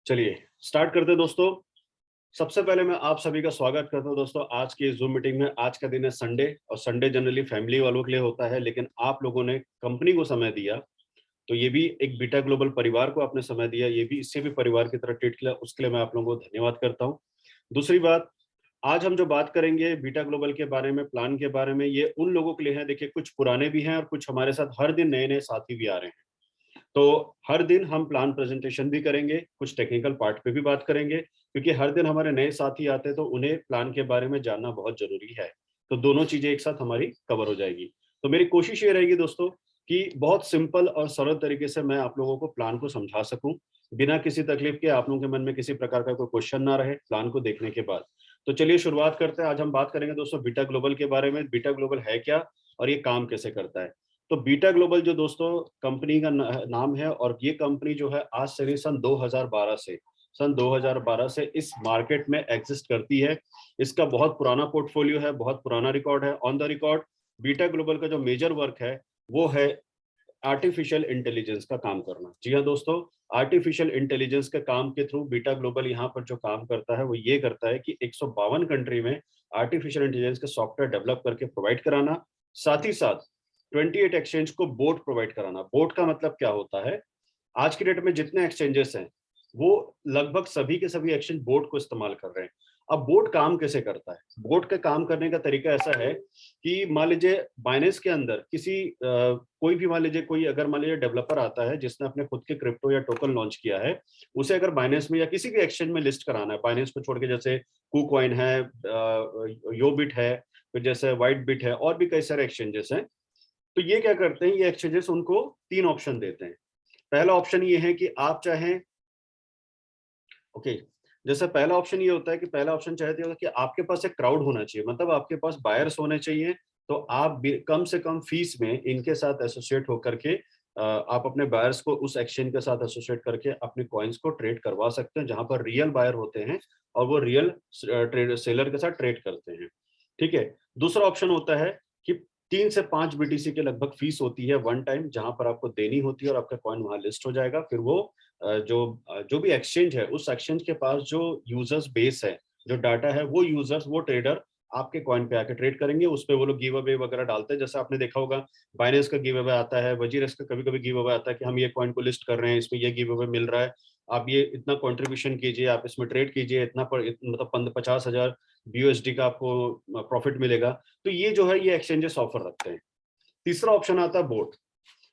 चलिए स्टार्ट करते हैं दोस्तों। सबसे पहले मैं आप सभी का स्वागत करता हूं दोस्तों आज की जूम मीटिंग में। आज का दिन है संडे और संडे जनरली फैमिली वालों के लिए होता है, लेकिन आप लोगों ने कंपनी को समय दिया, तो ये भी एक बीटा ग्लोबल परिवार को आपने समय दिया, ये भी इससे भी परिवार की तरह ट्रीट किया, उसके लिए मैं आप लोगों को धन्यवाद करता हूँ। दूसरी बात, आज हम जो बात करेंगे बीटा ग्लोबल के बारे में, प्लान के बारे में, ये उन लोगों के लिए है, देखिए कुछ पुराने भी हैं और कुछ हमारे साथ हर दिन नए नए साथी भी आ रहे हैं। तो हर दिन हम प्लान प्रेजेंटेशन भी करेंगे, कुछ टेक्निकल पार्ट पे भी बात करेंगे, क्योंकि हर दिन हमारे नए साथी आते हैं तो उन्हें प्लान के बारे में जानना बहुत जरूरी है। तो दोनों चीजें एक साथ हमारी कवर हो जाएगी। तो मेरी कोशिश ये रहेगी दोस्तों कि बहुत सिंपल और सरल तरीके से मैं आप लोगों को प्लान को समझा सकूं, बिना किसी तकलीफ के, आप लोगों के मन में किसी प्रकार का कोई क्वेश्चन ना रहे प्लान को देखने के बाद। तो चलिए शुरुआत करते हैं। आज हम बात करेंगे दोस्तों बीटा ग्लोबल के बारे में। बीटा ग्लोबल है क्या और ये काम कैसे करता है। तो बीटा ग्लोबल जो दोस्तों कंपनी का नाम है, और ये कंपनी जो है आज से नहीं, सन 2012 से इस मार्केट में एग्जिस्ट करती है। इसका बहुत पुराना पोर्टफोलियो है, बहुत पुराना रिकॉर्ड है। On the record beta global का जो मेजर वर्क है वो है आर्टिफिशियल इंटेलिजेंस का काम करना। जी हाँ दोस्तों, आर्टिफिशियल इंटेलिजेंस के काम के थ्रू बीटा ग्लोबल यहाँ पर जो काम करता है वो ये करता है कि 152 कंट्री में आर्टिफिशियल इंटेलिजेंस के सॉफ्टवेयर डेवलप करके प्रोवाइड कराना, साथ ही साथ 28 एक्सचेंज को बोट प्रोवाइड कराना। बोट का मतलब क्या होता है, आज की डेट में जितने एक्सचेंजेस हैं वो लगभग सभी के सभी एक्सचेंज बोट को इस्तेमाल कर रहे हैं। अब बोट काम कैसे करता है, बोट का काम करने का तरीका ऐसा है कि मान लीजिए बाइनेंस के अंदर कोई भी, मान लीजिए कोई, अगर मान लीजिए डेवलपर आता है जिसने अपने खुद के क्रिप्टो या टोकन लॉन्च किया है, उसे अगर बाइनेंस में या किसी भी एक्सचेंज में लिस्ट कराना है, बाइनेंस को छोड़ के, जैसे कूकॉइन है, योबिट है, फिर जैसे वाइट बिट है, और भी कई सारे एक्सचेंजेस हैं। तो ये क्या करते हैं, ये एक्सचेंजेस उनको 3 ऑप्शन देते हैं। पहला ऑप्शन ये है कि आप चाहें, ओके, जैसे पहला ऑप्शन ये होता है कि पहला ऑप्शन चाहते हो कि आपके पास एक क्राउड होना चाहिए, मतलब आपके पास बायर्स होने चाहिए। तो आप कम से कम फीस में इनके साथ एसोसिएट होकर के आप अपने बायर्स को उस एक्सचेंज के साथ एसोसिएट करके अपने कॉइन्स को ट्रेड करवा सकते हैं, जहां पर रियल बायर होते हैं और वो रियल ट्रेड सेलर के साथ ट्रेड करते हैं। ठीक है। दूसरा ऑप्शन होता है कि 3 से 5 बीटीसी के लगभग फीस होती है वन टाइम, जहां पर आपको देनी होती है और आपका कॉइन वहां लिस्ट हो जाएगा। फिर वो जो भी एक्सचेंज है, उस एक्सचेंज के पास जो यूजर्स बेस है, जो डाटा है, वो यूजर्स, वो ट्रेडर आपके कॉइन पे आके ट्रेड करेंगे। उस पे वो लोग गिव अवे वगैरह डालते हैं, जैसे आपने देखा होगा बाइनेंस का गिव अवे आता है, वजीरेक्स का कभी कभी गिव अवे आता है कि हम ये कॉइन को लिस्ट कर रहे हैं, इसमें ये गिव अवे मिल रहा है, आप ये इतना कंट्रीब्यूशन कीजिए, आप इसमें ट्रेड कीजिए, मतलब 50,000 BUSD का आपको प्रॉफिट मिलेगा। तो ये जो है, ये एक्सचेंजेस ऑफर रखते हैं। तीसरा ऑप्शन आता है बोट।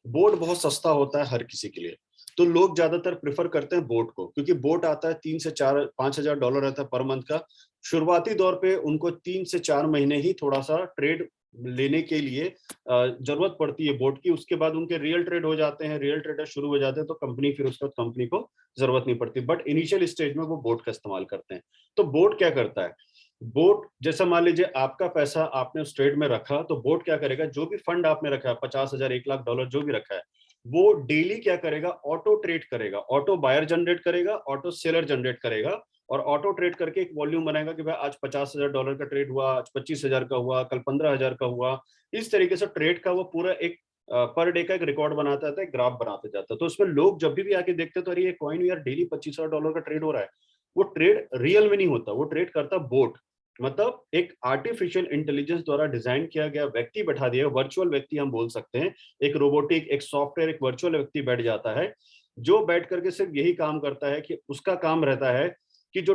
बोट बहुत सस्ता होता है हर किसी के लिए, तो लोग ज्यादातर प्रेफर करते हैं बोट को, क्योंकि बोट आता है 3 से 4 5 हजार डॉलर रहता है पर मंथ का। शुरुआती दौर पे उनको 3 से 4 महीने ही थोड़ा सा ट्रेड लेने के लिए जरूरत पड़ती है बोट की। उसके बाद उनके रियल ट्रेड हो जाते हैं, रियल ट्रेडर शुरू हो जाते हैं, तो कंपनी, फिर उसके बाद कंपनी को जरूरत नहीं पड़ती, बट इनिशियल स्टेज में वो बोट का इस्तेमाल करते हैं। तो बोट क्या करता है, बोट जैसा मान लीजिए आपका पैसा आपने उस ट्रेड में रखा, तो बोट क्या करेगा, जो भी फंड आपने रखा है, 50,000 1 लाख डॉलर जो भी रखा है, वो डेली क्या करेगा, ऑटो ट्रेड करेगा, ऑटो बायर जनरेट करेगा, ऑटो सेलर जनरेट करेगा, और ऑटो ट्रेड करके एक वॉल्यूम बनाएगा कि भाई आज 50,000 डॉलर का ट्रेड हुआ, आज 25,000 का हुआ, कल 15,000 का हुआ। इस तरीके से ट्रेड का वो पूरा एक पर डे का एक रिकॉर्ड बनाता था, एक ग्राफ बनाते जाता। तो उसमें लोग जब भी आके देखते तो अरे ये कॉइन यार डेली 25,000 डॉलर का ट्रेड हो रहा है। वो ट्रेड रियल में नहीं होता, वो ट्रेड करता बोट, मतलब एक आर्टिफिशियल इंटेलिजेंस द्वारा डिजाइन किया गया व्यक्ति बैठा दिया, वर्चुअल व्यक्ति हम बोल सकते हैं, एक रोबोटिक, एक सॉफ्टवेयर, एक वर्चुअल व्यक्ति बैठ जाता है, जो बैठ करके सिर्फ यही काम करता है कि उसका काम रहता है कि जो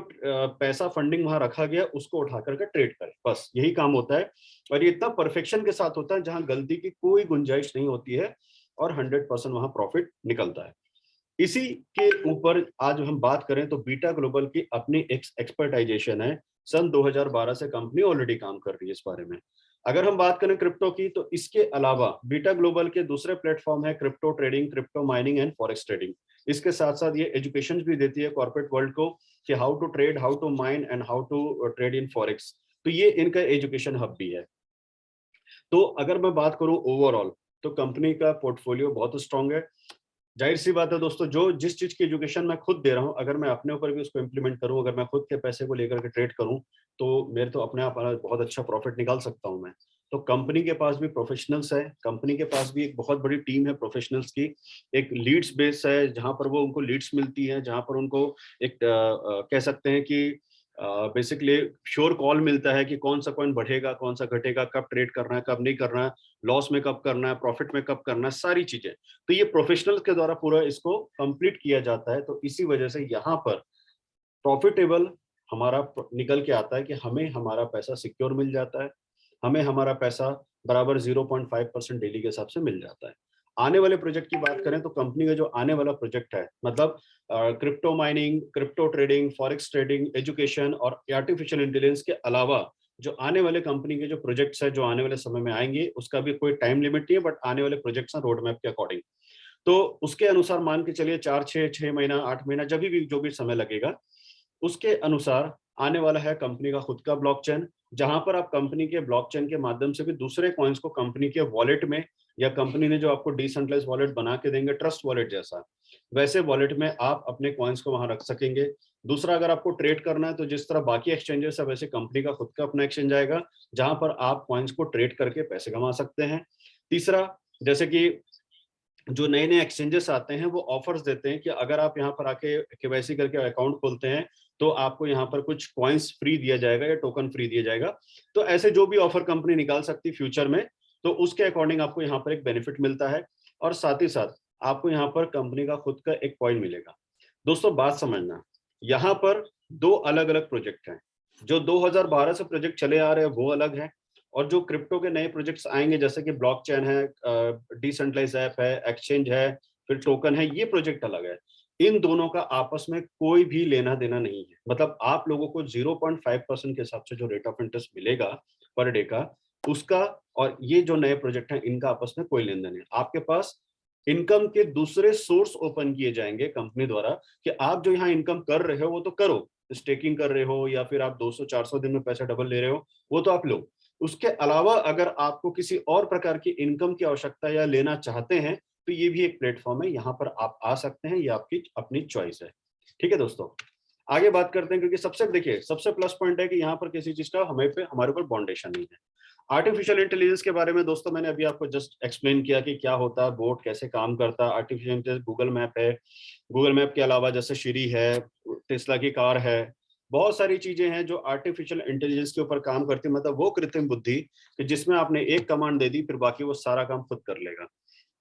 पैसा फंडिंग वहां रखा गया उसको उठा करके ट्रेड करे, बस यही काम होता है। और ये इतना परफेक्शन के साथ होता है जहां गलती की कोई गुंजाइश नहीं होती है, और 100% वहां प्रॉफिट निकलता है। इसी के ऊपर आज हम बात करें तो बीटा ग्लोबल की अपनी एक्सपर्टाइजेशन है। सन 2012 से कंपनी ऑलरेडी काम कर रही है इस बारे में। अगर हम बात करें क्रिप्टो की, तो इसके अलावा बीटा ग्लोबल के दूसरे प्लेटफॉर्म है crypto trading, crypto mining and forex trading. इसके साथ साथ ये एजुकेशन भी देती है कॉर्पोरेट वर्ल्ड को कि how to trade, how to mine and how to trade in forex. तो ये इनका एजुकेशन हब भी है। तो अगर मैं बात करूं ओवरऑल, तो कंपनी का पोर्टफोलियो बहुत स्ट्रांग है। जाहिर सी बात है दोस्तों, जो जिस चीज की एजुकेशन मैं खुद दे रहा हूं, अगर मैं अपने ऊपर भी उसको इम्प्लीमेंट करूं, अगर मैं खुद के पैसे को लेकर के ट्रेड करूं, तो मेरे तो अपने आप बहुत अच्छा प्रॉफिट निकाल सकता हूं मैं। तो कंपनी के पास भी प्रोफेशनल्स है, कंपनी के पास भी एक बहुत बड़ी टीम है प्रोफेशनल्स की, एक लीड्स बेस है जहां पर वो उनको लीड्स मिलती है, जहां पर उनको एक कह सकते हैं कि बेसिकली श्योर कॉल मिलता है कि कौन सा कॉइन बढ़ेगा, कौन सा घटेगा, कब ट्रेड करना है, कब नहीं करना है, लॉस में कब करना है, प्रॉफिट में कब करना है, सारी चीजें। तो ये प्रोफेशनल्स के द्वारा पूरा इसको कंप्लीट किया जाता है। तो इसी वजह से यहाँ पर प्रॉफिटेबल हमारा निकल के आता है कि हमें हमारा पैसा सिक्योर मिल जाता है, हमें हमारा पैसा बराबर 0.5% डेली के हिसाब से मिल जाता है। आने वाले प्रोजेक्ट की बात करें तो कंपनी का जो आने वाला प्रोजेक्ट है, मतलब crypto mining, crypto trading, forex trading, education और आर्टिफिशियल इंटेलिजेंस के अलावा जो आने वाले कंपनी के जो प्रोजेक्ट्स है जो आने वाले समय में आएंगे, उसका भी कोई टाइम लिमिट नहीं है, बट आने वाले प्रोजेक्ट्स हैं रोड मैप के अकॉर्डिंग। तो उसके अनुसार मान के चलिए 4 6 6 महीना 8 महीना जब भी जो भी समय लगेगा, उसके अनुसार आने वाला है कंपनी का खुद का ब्लॉकचेन, जहां पर आप कंपनी के ब्लॉकचेन के माध्यम से भी दूसरे कॉइन्स को कंपनी के वॉलेट में, या कंपनी ने जो आपको डिसेंट्रलाइज वॉलेट बना के देंगे ट्रस्ट वॉलेट जैसा, वैसे वॉलेट में आप अपने कॉइन्स को वहां रख सकेंगे। दूसरा, अगर आपको ट्रेड करना है तो जिस तरह बाकी एक्सचेंजेस है वैसे कंपनी का खुद का अपना एक्सचेंज आएगा, जहां पर आप कॉइन्स को ट्रेड करके पैसे कमा सकते हैं। तीसरा, जैसे कि जो नए नए एक्सचेंजेस आते हैं वो ऑफर्स देते हैं कि अगर आप यहाँ पर आके केवाईसी करके अकाउंट खोलते हैं तो आपको यहाँ पर कुछ कॉइन्स फ्री दिया जाएगा या टोकन फ्री दिया जाएगा। तो ऐसे जो भी ऑफर कंपनी निकाल सकती है फ्यूचर में, तो उसके अकॉर्डिंग आपको यहाँ पर एक बेनिफिट मिलता है। और साथ ही साथ आपको यहाँ पर कंपनी का खुद का एक कॉइन मिलेगा। दोस्तों बात समझना, यहाँ पर दो अलग अलग प्रोजेक्ट हैं। जो 2012 से प्रोजेक्ट चले आ रहे हैं वो अलग है, और जो क्रिप्टो के नए प्रोजेक्ट्स आएंगे जैसे कि ब्लॉकचेन है, डिसेंट्रलाइज ऐप है, एक्सचेंज है, फिर टोकन है, ये प्रोजेक्ट अलग है। इन दोनों का आपस में कोई भी लेना देना नहीं है। मतलब आप लोगों को 0.5% के हिसाब से जो रेट ऑफ इंटरेस्ट मिलेगा पर डे का, उसका और ये जो नए प्रोजेक्ट हैं इनका आपस में कोई लेन देन नहीं। आपके पास इनकम के दूसरे सोर्स ओपन किए जाएंगे कंपनी द्वारा कि आप जो यहाँ इनकम कर रहे हो वो तो करो, स्टेकिंग कर रहे हो या फिर आप 200 400 दिन में पैसा डबल ले रहे हो वो तो आप लो। उसके अलावा अगर आपको किसी और प्रकार की इनकम की आवश्यकता या लेना चाहते हैं तो ये भी एक प्लेटफॉर्म है, यहाँ पर आप आ सकते हैं, ये आपकी अपनी चॉइस है। ठीक है दोस्तों, आगे बात करते हैं, क्योंकि सबसे देखिए सबसे प्लस पॉइंट है कि यहाँ पर किसी चीज का हमारे ऊपर बाउंडेशन नहीं है। आर्टिफिशियल इंटेलिजेंस के बारे में दोस्तों मैंने अभी आपको जस्ट एक्सप्लेन किया कि क्या होता है, बोट कैसे काम करता है। आर्टिफिशियल इंटेलिजेंस गूगल मैप है, गूगल मैप के अलावा जैसे श्री है, टेस्ला की कार है, बहुत सारी चीजें हैं जो आर्टिफिशियल इंटेलिजेंस के ऊपर काम करती है। मतलब वो कृत्रिम बुद्धि कि जिसमें आपने एक कमांड दे दी फिर बाकी वो सारा काम खुद कर लेगा।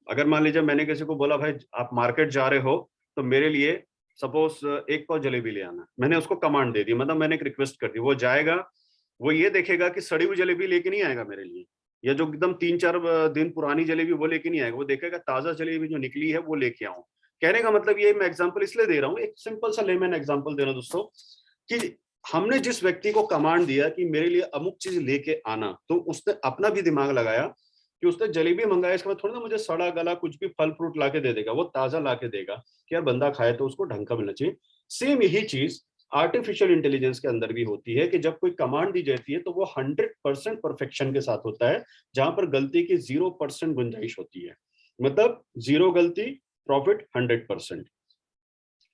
अगर मान लीजिए मैंने किसी को बोला भाई आप मार्केट जा रहे हो तो मेरे लिए सपोज 1 पाव जलेबी ले आना, मैंने उसको कमांड दे दी, मतलब मैंने एक रिक्वेस्ट कर दी, वो जाएगा, वो ये देखेगा कि सड़ी हुई जलेबी लेके नहीं आएगा मेरे लिए, या जो एकदम 3 4 दिन पुरानी जलेबी वो लेके नहीं आएगा, वो देखेगा ताजा जलेबी जो निकली है वो लेके आऊं। कहने का मतलब ये मैं एग्जांपल इसलिए दे रहा हूँ, एक सिंपल सा लेमैन एग्जांपल दे रहा हूँ दोस्तों, कि हमने जिस व्यक्ति को कमांड दिया कि मेरे लिए अमुक चीज लेके आना, तो उसने अपना भी दिमाग लगाया कि उसने जलेबी मंगाया, इसके बाद थोड़ा ना मुझे सड़ा गला कुछ भी फल फ्रूट ला के दे देगा, वो ताजा ला के देगा कि यार बंदा खाए तो उसको ढंग का मिलना चाहिए। सेम यही चीज आर्टिफिशियल इंटेलिजेंस के अंदर भी होती है कि जब कोई कमांड दी जाती है तो वो 100% परफेक्शन के साथ होता है, जहां पर गलती की 0% गुंजाइश होती है। मतलब जीरो गलती, प्रॉफिट 100%।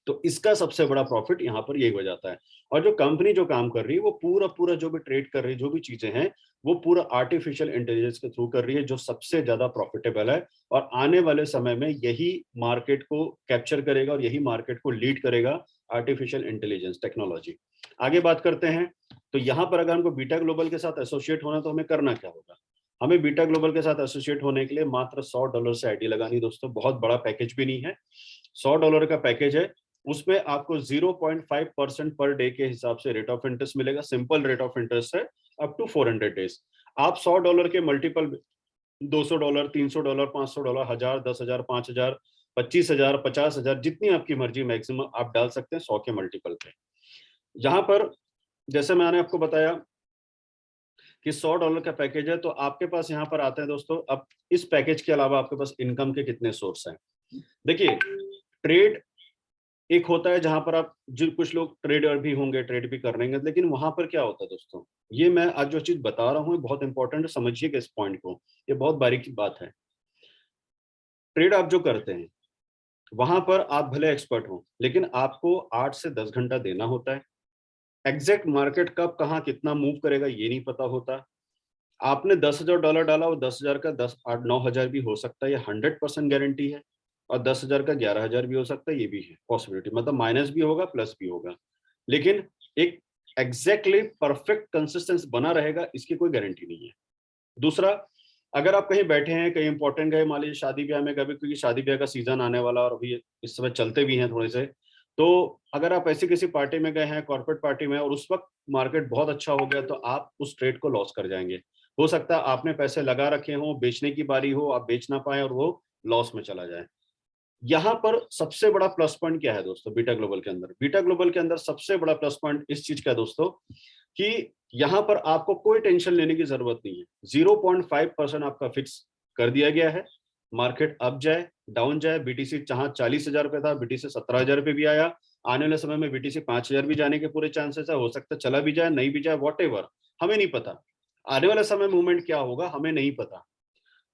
तो इसका सबसे बड़ा प्रॉफिट यहाँ पर यही हो जाता है। और जो कंपनी जो काम कर रही है वो पूरा पूरा जो भी ट्रेड कर रही है, जो भी चीजें हैं, वो पूरा आर्टिफिशियल इंटेलिजेंस के थ्रू कर रही है, जो सबसे ज्यादा प्रॉफिटेबल है। और आने वाले समय में यही मार्केट को कैप्चर करेगा और यही मार्केट को लीड करेगा, आर्टिफिशियल इंटेलिजेंस टेक्नोलॉजी। आगे बात करते हैं, तो यहाँ पर अगर हमको बीटा ग्लोबल के साथ एसोसिएट होना तो हमें करना क्या होगा। हमें बीटा ग्लोबल के साथ एसोसिएट होने के लिए मात्र $100 से आईडी लगानी दोस्तों, बहुत बड़ा पैकेज भी नहीं है, $100 का पैकेज है। उसमें आपको 0.5% पर डे के हिसाब से रेट ऑफ इंटरेस्ट मिलेगा, सिंपल रेट ऑफ इंटरेस्ट है, अप टू 400 डेज। आप $100 के मल्टीपल $200, $300, $500, 1000, 10,000, 5,000, 25,000, 50,000, जितनी आपकी मर्जी मैक्सिमम आप डाल सकते हैं 100 के मल्टीपल पे। यहाँ पर जैसे मैंने आपको बताया कि $100 का पैकेज है, तो आपके पास यहाँ पर आते हैं दोस्तों, अब इस पैकेज के अलावा आपके पास इनकम के कितने सोर्स हैं। देखिए, ट्रेड एक होता है जहां पर आप जो कुछ लोग ट्रेडर भी होंगे, ट्रेड भी कर लेंगे, लेकिन वहां पर क्या होता है दोस्तों, ये मैं आज जो चीज बता रहा हूँ बहुत इंपॉर्टेंट है, समझिएगा इस पॉइंट को, ये बहुत बारीकी बात है। ट्रेड आप जो करते हैं वहां पर आप भले एक्सपर्ट हो, लेकिन आपको 8 से 10 घंटा देना होता है। एग्जैक्ट मार्केट कब कहाँ कितना मूव करेगा ये नहीं पता होता। आपने $10,000 डाला, वो 10,000 का 10, 8, 9 हजार भी हो सकता है, ये 100% गारंटी है। और 10,000 का 11,000 भी हो सकता है, ये भी है पॉसिबिलिटी, मतलब माइनस भी होगा प्लस भी होगा। लेकिन एक एग्जैक्टली परफेक्ट कंसिस्टेंस बना रहेगा, इसकी कोई गारंटी नहीं है। दूसरा, अगर आप कहीं बैठे हैं, कहीं इंपॉर्टेंट गए, मान लीजिए शादी ब्याह में, कभी क्योंकि शादी ब्याह का सीजन आने वाला और अभी इस समय चलते भी हैं थोड़े से, तो अगर आप ऐसी किसी पार्टी में गए हैं, कॉर्पोरेट पार्टी में, और उस वक्त मार्केट बहुत अच्छा हो गया, तो आप उस ट्रेड को लॉस कर जाएंगे। हो सकता है आपने पैसे लगा रखे हों, बेचने की बारी हो, आप बेच ना पाए और वो लॉस में चला जाए। यहाँ पर सबसे बड़ा प्लस पॉइंट क्या है दोस्तों, बीटा ग्लोबल के अंदर? बीटा ग्लोबल के अंदर सबसे बड़ा प्लस पॉइंट इस चीज का है दोस्तों, कि यहाँ पर आपको कोई टेंशन लेने की जरूरत नहीं है। 0.5% आपका फिक्स कर दिया गया है। मार्केट अप जाए डाउन जाए, बीटीसी जहां 40,000 रुपए था, बीटीसी 17,000 रुपए भी आया। आने वाले समय में बीटीसी 5,000 भी जाने के पूरे चांसेस है, हो सकता है चला भी जाए, नहीं भी जाए, वॉट हमें नहीं पता। आने वाले समय मूवमेंट क्या होगा हमें नहीं पता।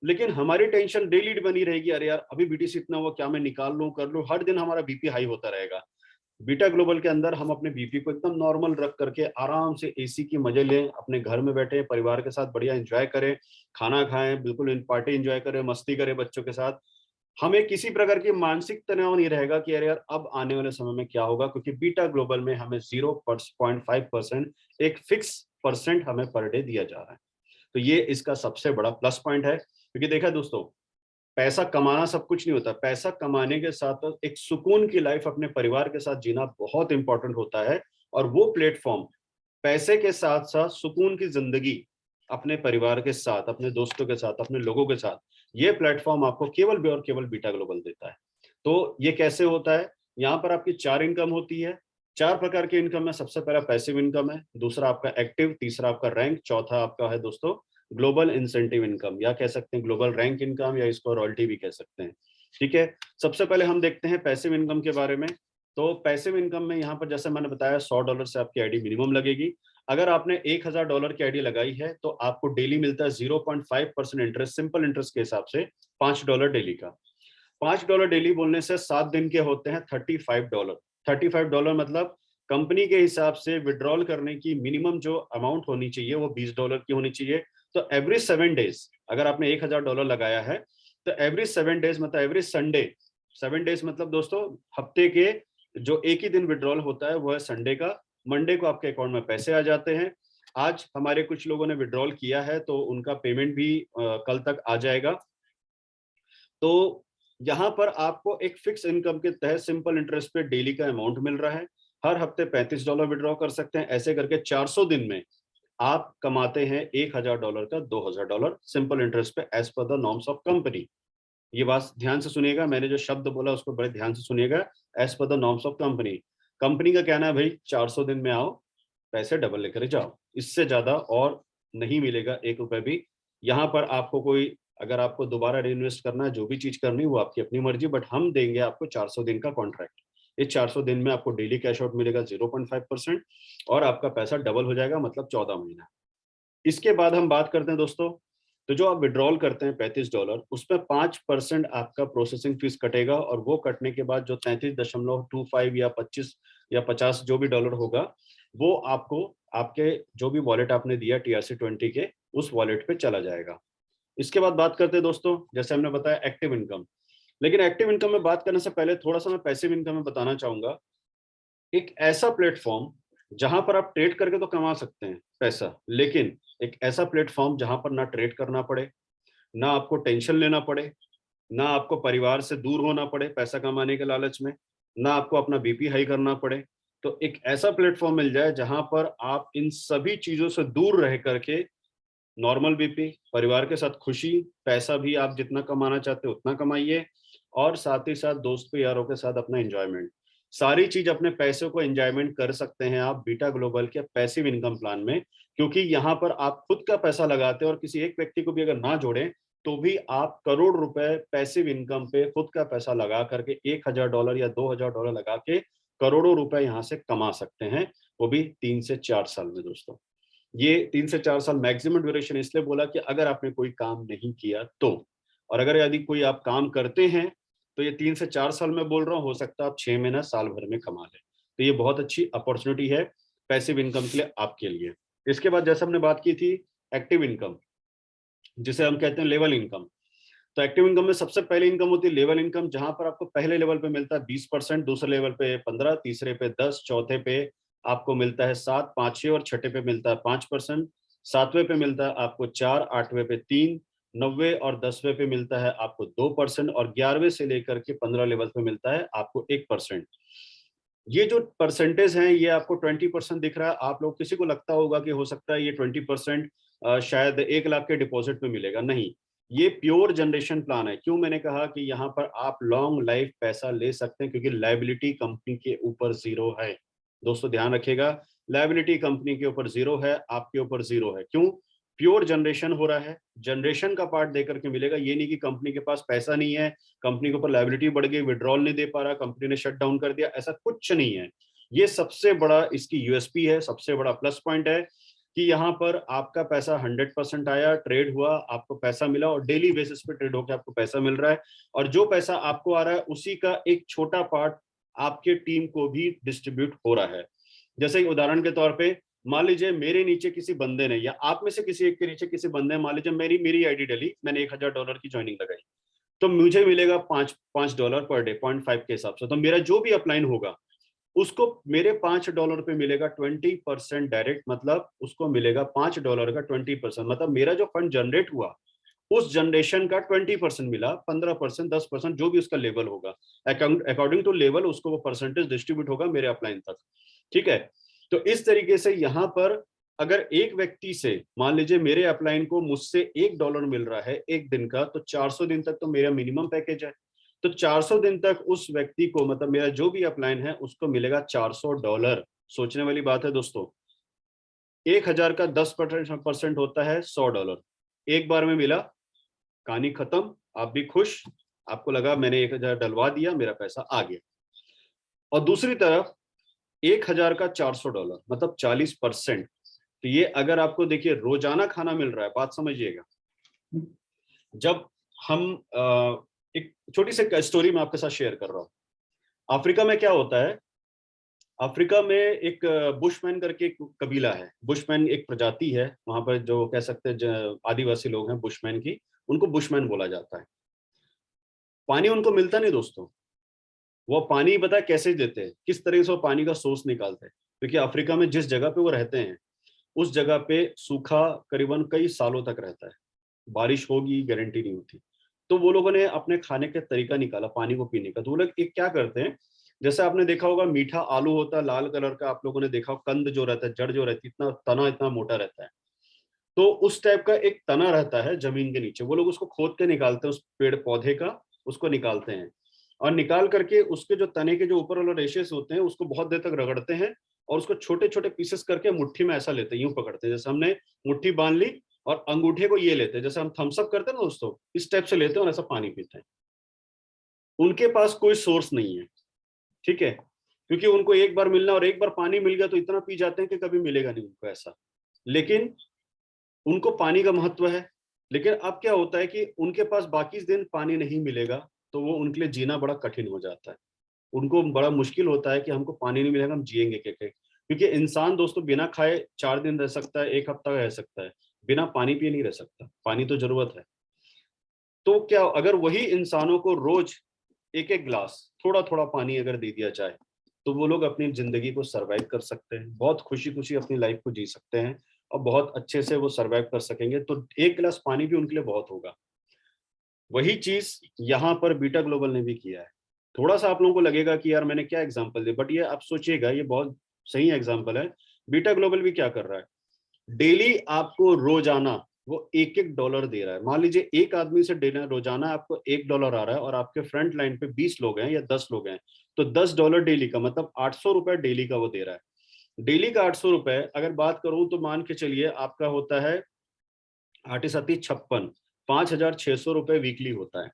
लेकिन हमारी टेंशन डेली बनी रहेगी, अरे यार अभी बीटीसी इतना हुआ, क्या मैं निकाल लूं, कर लूं, हर दिन हमारा बीपी हाई होता रहेगा। बीटा ग्लोबल के अंदर हम अपने बीपी को एकदम नॉर्मल रख करके आराम से एसी की मजे लें, अपने घर में बैठे परिवार के साथ बढ़िया एंजॉय करें, खाना खाएं, बिल्कुल पार्टी एंजॉय करें, मस्ती करें बच्चों के साथ। हमें किसी प्रकार की मानसिक तनाव नहीं रहेगा कि अरे यार अब आने वाले समय में क्या होगा, क्योंकि बीटा ग्लोबल में हमें 0.5% एक फिक्स परसेंट हमें पर डे दिया जा रहा है। तो ये इसका सबसे बड़ा प्लस पॉइंट है। क्योंकि देखा दोस्तों, पैसा कमाना सब कुछ नहीं होता, पैसा कमाने के साथ साथ एक सुकून की लाइफ अपने परिवार के साथ जीना बहुत इंपॉर्टेंट होता है। और वो प्लेटफॉर्म, पैसे के साथ साथ सुकून की जिंदगी अपने परिवार के साथ, अपने दोस्तों के साथ, अपने लोगों के साथ, ये प्लेटफॉर्म आपको केवल भी और केवल बीटा ग्लोबल देता है। तो ये कैसे होता है? यहाँ पर आपकी 4 इनकम होती है। 4 प्रकार की इनकम में सबसे पहला पैसिव इनकम है, दूसरा आपका एक्टिव, तीसरा आपका रैंक, चौथा आपका है दोस्तों ग्लोबल इंसेंटिव इनकम, या कह सकते हैं ग्लोबल रैंक इनकम, या इसको रॉयल्टी भी कह सकते हैं। ठीक है, सबसे पहले हम देखते हैं पैसिव इनकम के बारे में। तो पैसिव इनकम में यहाँ पर जैसे मैंने बताया, $100 से आपकी आईडी मिनिमम लगेगी। अगर आपने $1,000 की आईडी लगाई है तो आपको डेली मिलता है 0.5% इंटरेस्ट, सिंपल इंटरेस्ट के हिसाब से $5 डेली का। $5 डेली बोलने से 7 दिन के होते हैं $35। $35 मतलब कंपनी के हिसाब से विड्रॉल करने की मिनिमम जो अमाउंट होनी चाहिए वो $20 की होनी चाहिए। तो एवरी 7 डेज, अगर आपने $1,000 लगाया है, तो एवरी 7 डेज मतलब एवरी संडे, 7 डेज मतलब दोस्तों हफ्ते के जो एक ही दिन विड्रॉल होता है वो है संडे का। मंडे को आपके अकाउंट में पैसे आ जाते हैं। आज हमारे कुछ लोगों ने विड्रॉल किया है तो उनका पेमेंट भी कल तक आ जाएगा। तो यहाँ पर आपको एक फिक्स इनकम के तहत सिंपल इंटरेस्ट पे डेली का अमाउंट मिल रहा है। हर हफ्ते $35 विड्रॉ कर सकते हैं। ऐसे करके 400 दिन में आप कमाते हैं $1,000 का $2,000 simple interest pay, as per the norms of company. ये बात ध्यान से सुनिएगा, मैंने जो शब्द बोला उसको बड़े ध्यान से सुनिएगा। As per the norms of company, company का कहना है भाई 400 दिन में आओ, पैसे डबल लेकर जाओ, इससे ज्यादा और नहीं मिलेगा ₹1 भी। यहाँ पर आपको कोई, अगर आपको दोबारा री इन्वेस्ट करना है, जो भी चीज करनी है वो आपकी अपनी मर्जी, बट हम देंगे आपको 400 दिन का कॉन्ट्रैक्ट। इस 400 दिन में आपको डेली कैश आउट मिलेगा 0.5%, और आपका पैसा डबल हो जाएगा, मतलब 14 महीना। इसके बाद हम बात करते हैं दोस्तों, तो जो आप विड्रॉल करते हैं $35, उसमें 5% आपका प्रोसेसिंग फीस कटेगा, और वो कटने के बाद जो 33.25 या 25 या 50 जो भी डॉलर होगा, वो आपको आपके जो भी वॉलेट आपने दिया TRC20 के, उस वॉलेट पे चला जाएगा। इसके बाद बात करते हैं दोस्तों, जैसे हमने बताया एक्टिव इनकम। लेकिन एक्टिव इनकम में बात करने से पहले थोड़ा सा मैं पैसिव इनकम में बताना चाहूंगा। एक ऐसा प्लेटफॉर्म जहां पर आप ट्रेड करके तो कमा सकते हैं पैसा, लेकिन एक ऐसा प्लेटफॉर्म जहां पर ना ट्रेड करना पड़े, ना आपको टेंशन लेना पड़े, ना आपको परिवार से दूर होना पड़े पैसा कमाने के लालच में, ना आपको अपना बीपी हाई करना पड़े। तो एक ऐसा प्लेटफॉर्म मिल जाए जहां पर आप इन सभी चीजों से दूर रह करके नॉर्मल बीपी, परिवार के साथ खुशी, पैसा भी आप जितना कमाना चाहते हो उतना कमाइए, और साथ ही साथ दोस्तों यारों के साथ अपना एंजॉयमेंट, सारी चीज अपने पैसे को एंजॉयमेंट कर सकते हैं आप बीटा ग्लोबल के पैसिव इनकम प्लान में। क्योंकि यहाँ पर आप खुद का पैसा लगाते हैं, और किसी एक व्यक्ति को भी अगर ना जोड़ें तो भी आप करोड़ रुपए पैसिव इनकम पे खुद का पैसा लगा करके $1,000 या $2,000 लगा के करोड़ों रुपए यहाँ से कमा सकते हैं, वो भी 3 से 4 साल में दोस्तों। ये 3 से 4 साल मैक्सिमम ड्यूरेशन इसलिए बोला कि अगर आपने कोई काम नहीं किया तो, और अगर यदि कोई आप काम करते हैं तो ये 3 से 4 साल में बोल रहा हूँ, हो सकता है आप 6 महीना साल भर में कमा लें। तो ये बहुत अच्छी अपॉर्चुनिटी है पैसिव इनकम के लिए आपके लिए। इसके बाद जैसे हमने बात की थी एक्टिव इनकम, जिसे हम कहते हैं लेवल इनकम। तो एक्टिव इनकम में सबसे पहले इनकम होती है लेवल इनकम, जहां पर आपको पहले लेवल पे मिलता है 20%, दूसरे लेवल पे 15, तीसरे पे 10, चौथे पे आपको मिलता है 7, पांचवें और छठे पे मिलता है 5%, सातवें पे मिलता है आपको 4, आठवें पे 3, नौवे और 10वें पे मिलता है आपको 2%, और 11वें से लेकर के 15 लेवल पे मिलता है आपको 1%। ये जो परसेंटेज है ये आपको 20% दिख रहा है। आप लोग किसी को लगता होगा कि हो सकता है ये 20% शायद 1 लाख के डिपॉजिट में मिलेगा, नहीं, ये प्योर जनरेशन प्लान है। क्यों मैंने कहा कि यहाँ पर आप लॉन्ग लाइफ पैसा ले सकते हैं, क्योंकि लायबिलिटी कंपनी के ऊपर जीरो है। दोस्तों ध्यान रखिएगा, लायबिलिटी कंपनी के ऊपर जीरो है, आपके ऊपर जीरो है। क्यों? प्योर जनरेशन हो रहा है, जनरेशन का पार्ट देकर के मिलेगा। ये नहीं कि कंपनी के पास पैसा नहीं है, कंपनी के ऊपर लायबिलिटी बढ़ गई, विड्रॉल नहीं दे पा रहा, कंपनी ने शट डाउन कर दिया, ऐसा कुछ नहीं है। ये सबसे बड़ा इसकी यूएसपी है, सबसे बड़ा प्लस पॉइंट है कि यहाँ पर आपका पैसा 100% आया, ट्रेड हुआ, आपको पैसा मिला, और डेली बेसिस पे ट्रेड होकर आपको पैसा मिल रहा है। और जो पैसा आपको आ रहा है उसी का एक छोटा पार्ट आपके टीम को भी डिस्ट्रीब्यूट हो रहा है। जैसे उदाहरण के तौर पे मान लीजिए मेरे नीचे किसी बंदे ने, या आप में से किसी एक के नीचे किसी बंदे ने, मान लीजिए मेरी आईडी डली, मैंने $1000 की ज्वाइनिंग लगाई, तो मुझे मिलेगा $5 पर डे, 0.5 के हिसाब से। तो मेरा जो भी अपलाइन होगा उसको मेरे $5 पे मिलेगा 20% डायरेक्ट, मतलब उसको मिलेगा $5 का 20%, मतलब मेरा जो फंड जनरेट हुआ उस जनरेशन का 20% मिला, 15%, 10%, जो भी उसका लेवल होगा, अकॉर्डिंग टू लेवल उसको वो परसेंटेज डिस्ट्रीब्यूट होगा मेरे अपलाइन तक। ठीक है, तो इस तरीके से यहाँ पर अगर एक व्यक्ति से, मान लीजिए मेरे अपलाइन को मुझसे $1 मिल रहा है एक दिन का, तो 400 दिन तक तो मेरा मिनिमम पैकेज है। तो 400 दिन तक उस व्यक्ति को, मतलब मेरा जो भी अपलाइन है उसको मिलेगा $400। सोचने वाली बात है दोस्तों, 1000 का 10% होता है $100। एक बार में मिला, कहानी खत्म, आप भी खुश, आपको लगा मैंने 1000 डलवा दिया, मेरा पैसा आ गया। और दूसरी तरफ 1000 का $400 मतलब 40%। तो ये अगर आपको देखिए रोजाना खाना मिल रहा है, बात समझिएगा। जब हम एक छोटी सी स्टोरी मैं आपके साथ शेयर कर रहा हूँ। अफ्रीका में क्या होता है, अफ्रीका में एक बुशमैन करके एक कबीला है। बुशमैन एक प्रजाति है वहां पर, जो कह सकते हैं आदिवासी लोग हैं बुशमैन की, उनको बुशमैन बोला जाता है। पानी उनको मिलता नहीं दोस्तों, वो पानी पता कैसे देते हैं, किस तरह से वो पानी का सोर्स निकालते हैं, क्योंकि अफ्रीका में जिस जगह पे वो रहते हैं उस जगह पे सूखा करीबन कई सालों तक रहता है, बारिश होगी गारंटी नहीं होती। तो वो लोगों ने अपने खाने का तरीका निकाला पानी को पीने का। तो वो लोग एक क्या करते हैं, जैसे आपने देखा होगा मीठा आलू होता है लाल कलर का, आप लोगों ने देखा होगा, कंद जो रहता है, जड़ जो रहती है, इतना तना इतना मोटा रहता है, तो उस टाइप का एक तना रहता है जमीन के नीचे, वो लोग उसको खोद के निकालते हैं, उस पेड़ पौधे का उसको निकालते हैं, और निकाल करके उसके जो तने के जो ऊपर वाले रेशेस होते हैं उसको बहुत देर तक रगड़ते हैं, और उसको छोटे छोटे पीसेस करके मुट्ठी में ऐसा लेते हैं, यूं पकड़ते हैं, जैसे हमने मुट्ठी बांध ली और अंगूठे को ये लेते हैं, जैसे हम थम्स अप करते हैं ना दोस्तों, इस टाइप से लेते हैं और ऐसा पानी पीते हैं। उनके पास कोई सोर्स नहीं है, ठीक है, क्योंकि उनको एक बार मिलना, और एक बार पानी मिल गया तो इतना पी जाते हैं कि कभी मिलेगा नहीं उनको ऐसा। लेकिन उनको पानी का महत्व है। लेकिन अब क्या होता है कि उनके पास बाकी दिन पानी नहीं मिलेगा, तो वो उनके लिए जीना बड़ा कठिन हो जाता है। उनको बड़ा मुश्किल होता है कि हमको पानी नहीं मिलेगा, हम जिएंगे कैसे, क्योंकि इंसान दोस्तों बिना खाए 4 दिन रह सकता है, एक हफ्ता रह सकता है, बिना पानी पिए नहीं रह सकता, पानी तो जरूरत है। तो क्या अगर वही इंसानों को रोज एक एक ग्लास थोड़ा थोड़ा पानी अगर दे दिया जाए, तो वो लोग अपनी जिंदगी को सरवाइव कर सकते हैं, बहुत खुशी खुशी अपनी लाइफ को जी सकते हैं, और बहुत अच्छे से वो सरवाइव कर सकेंगे। तो एक गिलास पानी भी उनके लिए बहुत होगा। वही चीज यहाँ पर बीटा ग्लोबल ने भी किया है। थोड़ा सा आप लोगों को लगेगा कि यार मैंने क्या एग्जांपल दिया, बट ये आप सोचिएगा ये बहुत सही एग्जांपल है। बीटा ग्लोबल भी क्या कर रहा है, डेली आपको रोजाना वो $1 दे रहा है। मान लीजिए एक आदमी से रोजाना आपको $1 आ रहा है, और आपके फ्रंट लाइन पे 20 लोग हैं या 10 लोग हैं, तो $10 डेली का मतलब ₹800 डेली का वो दे रहा है। डेली का ₹800 अगर बात करूं तो मान के चलिए आपका होता है 8×7=56, ₹5,600 वीकली होता है।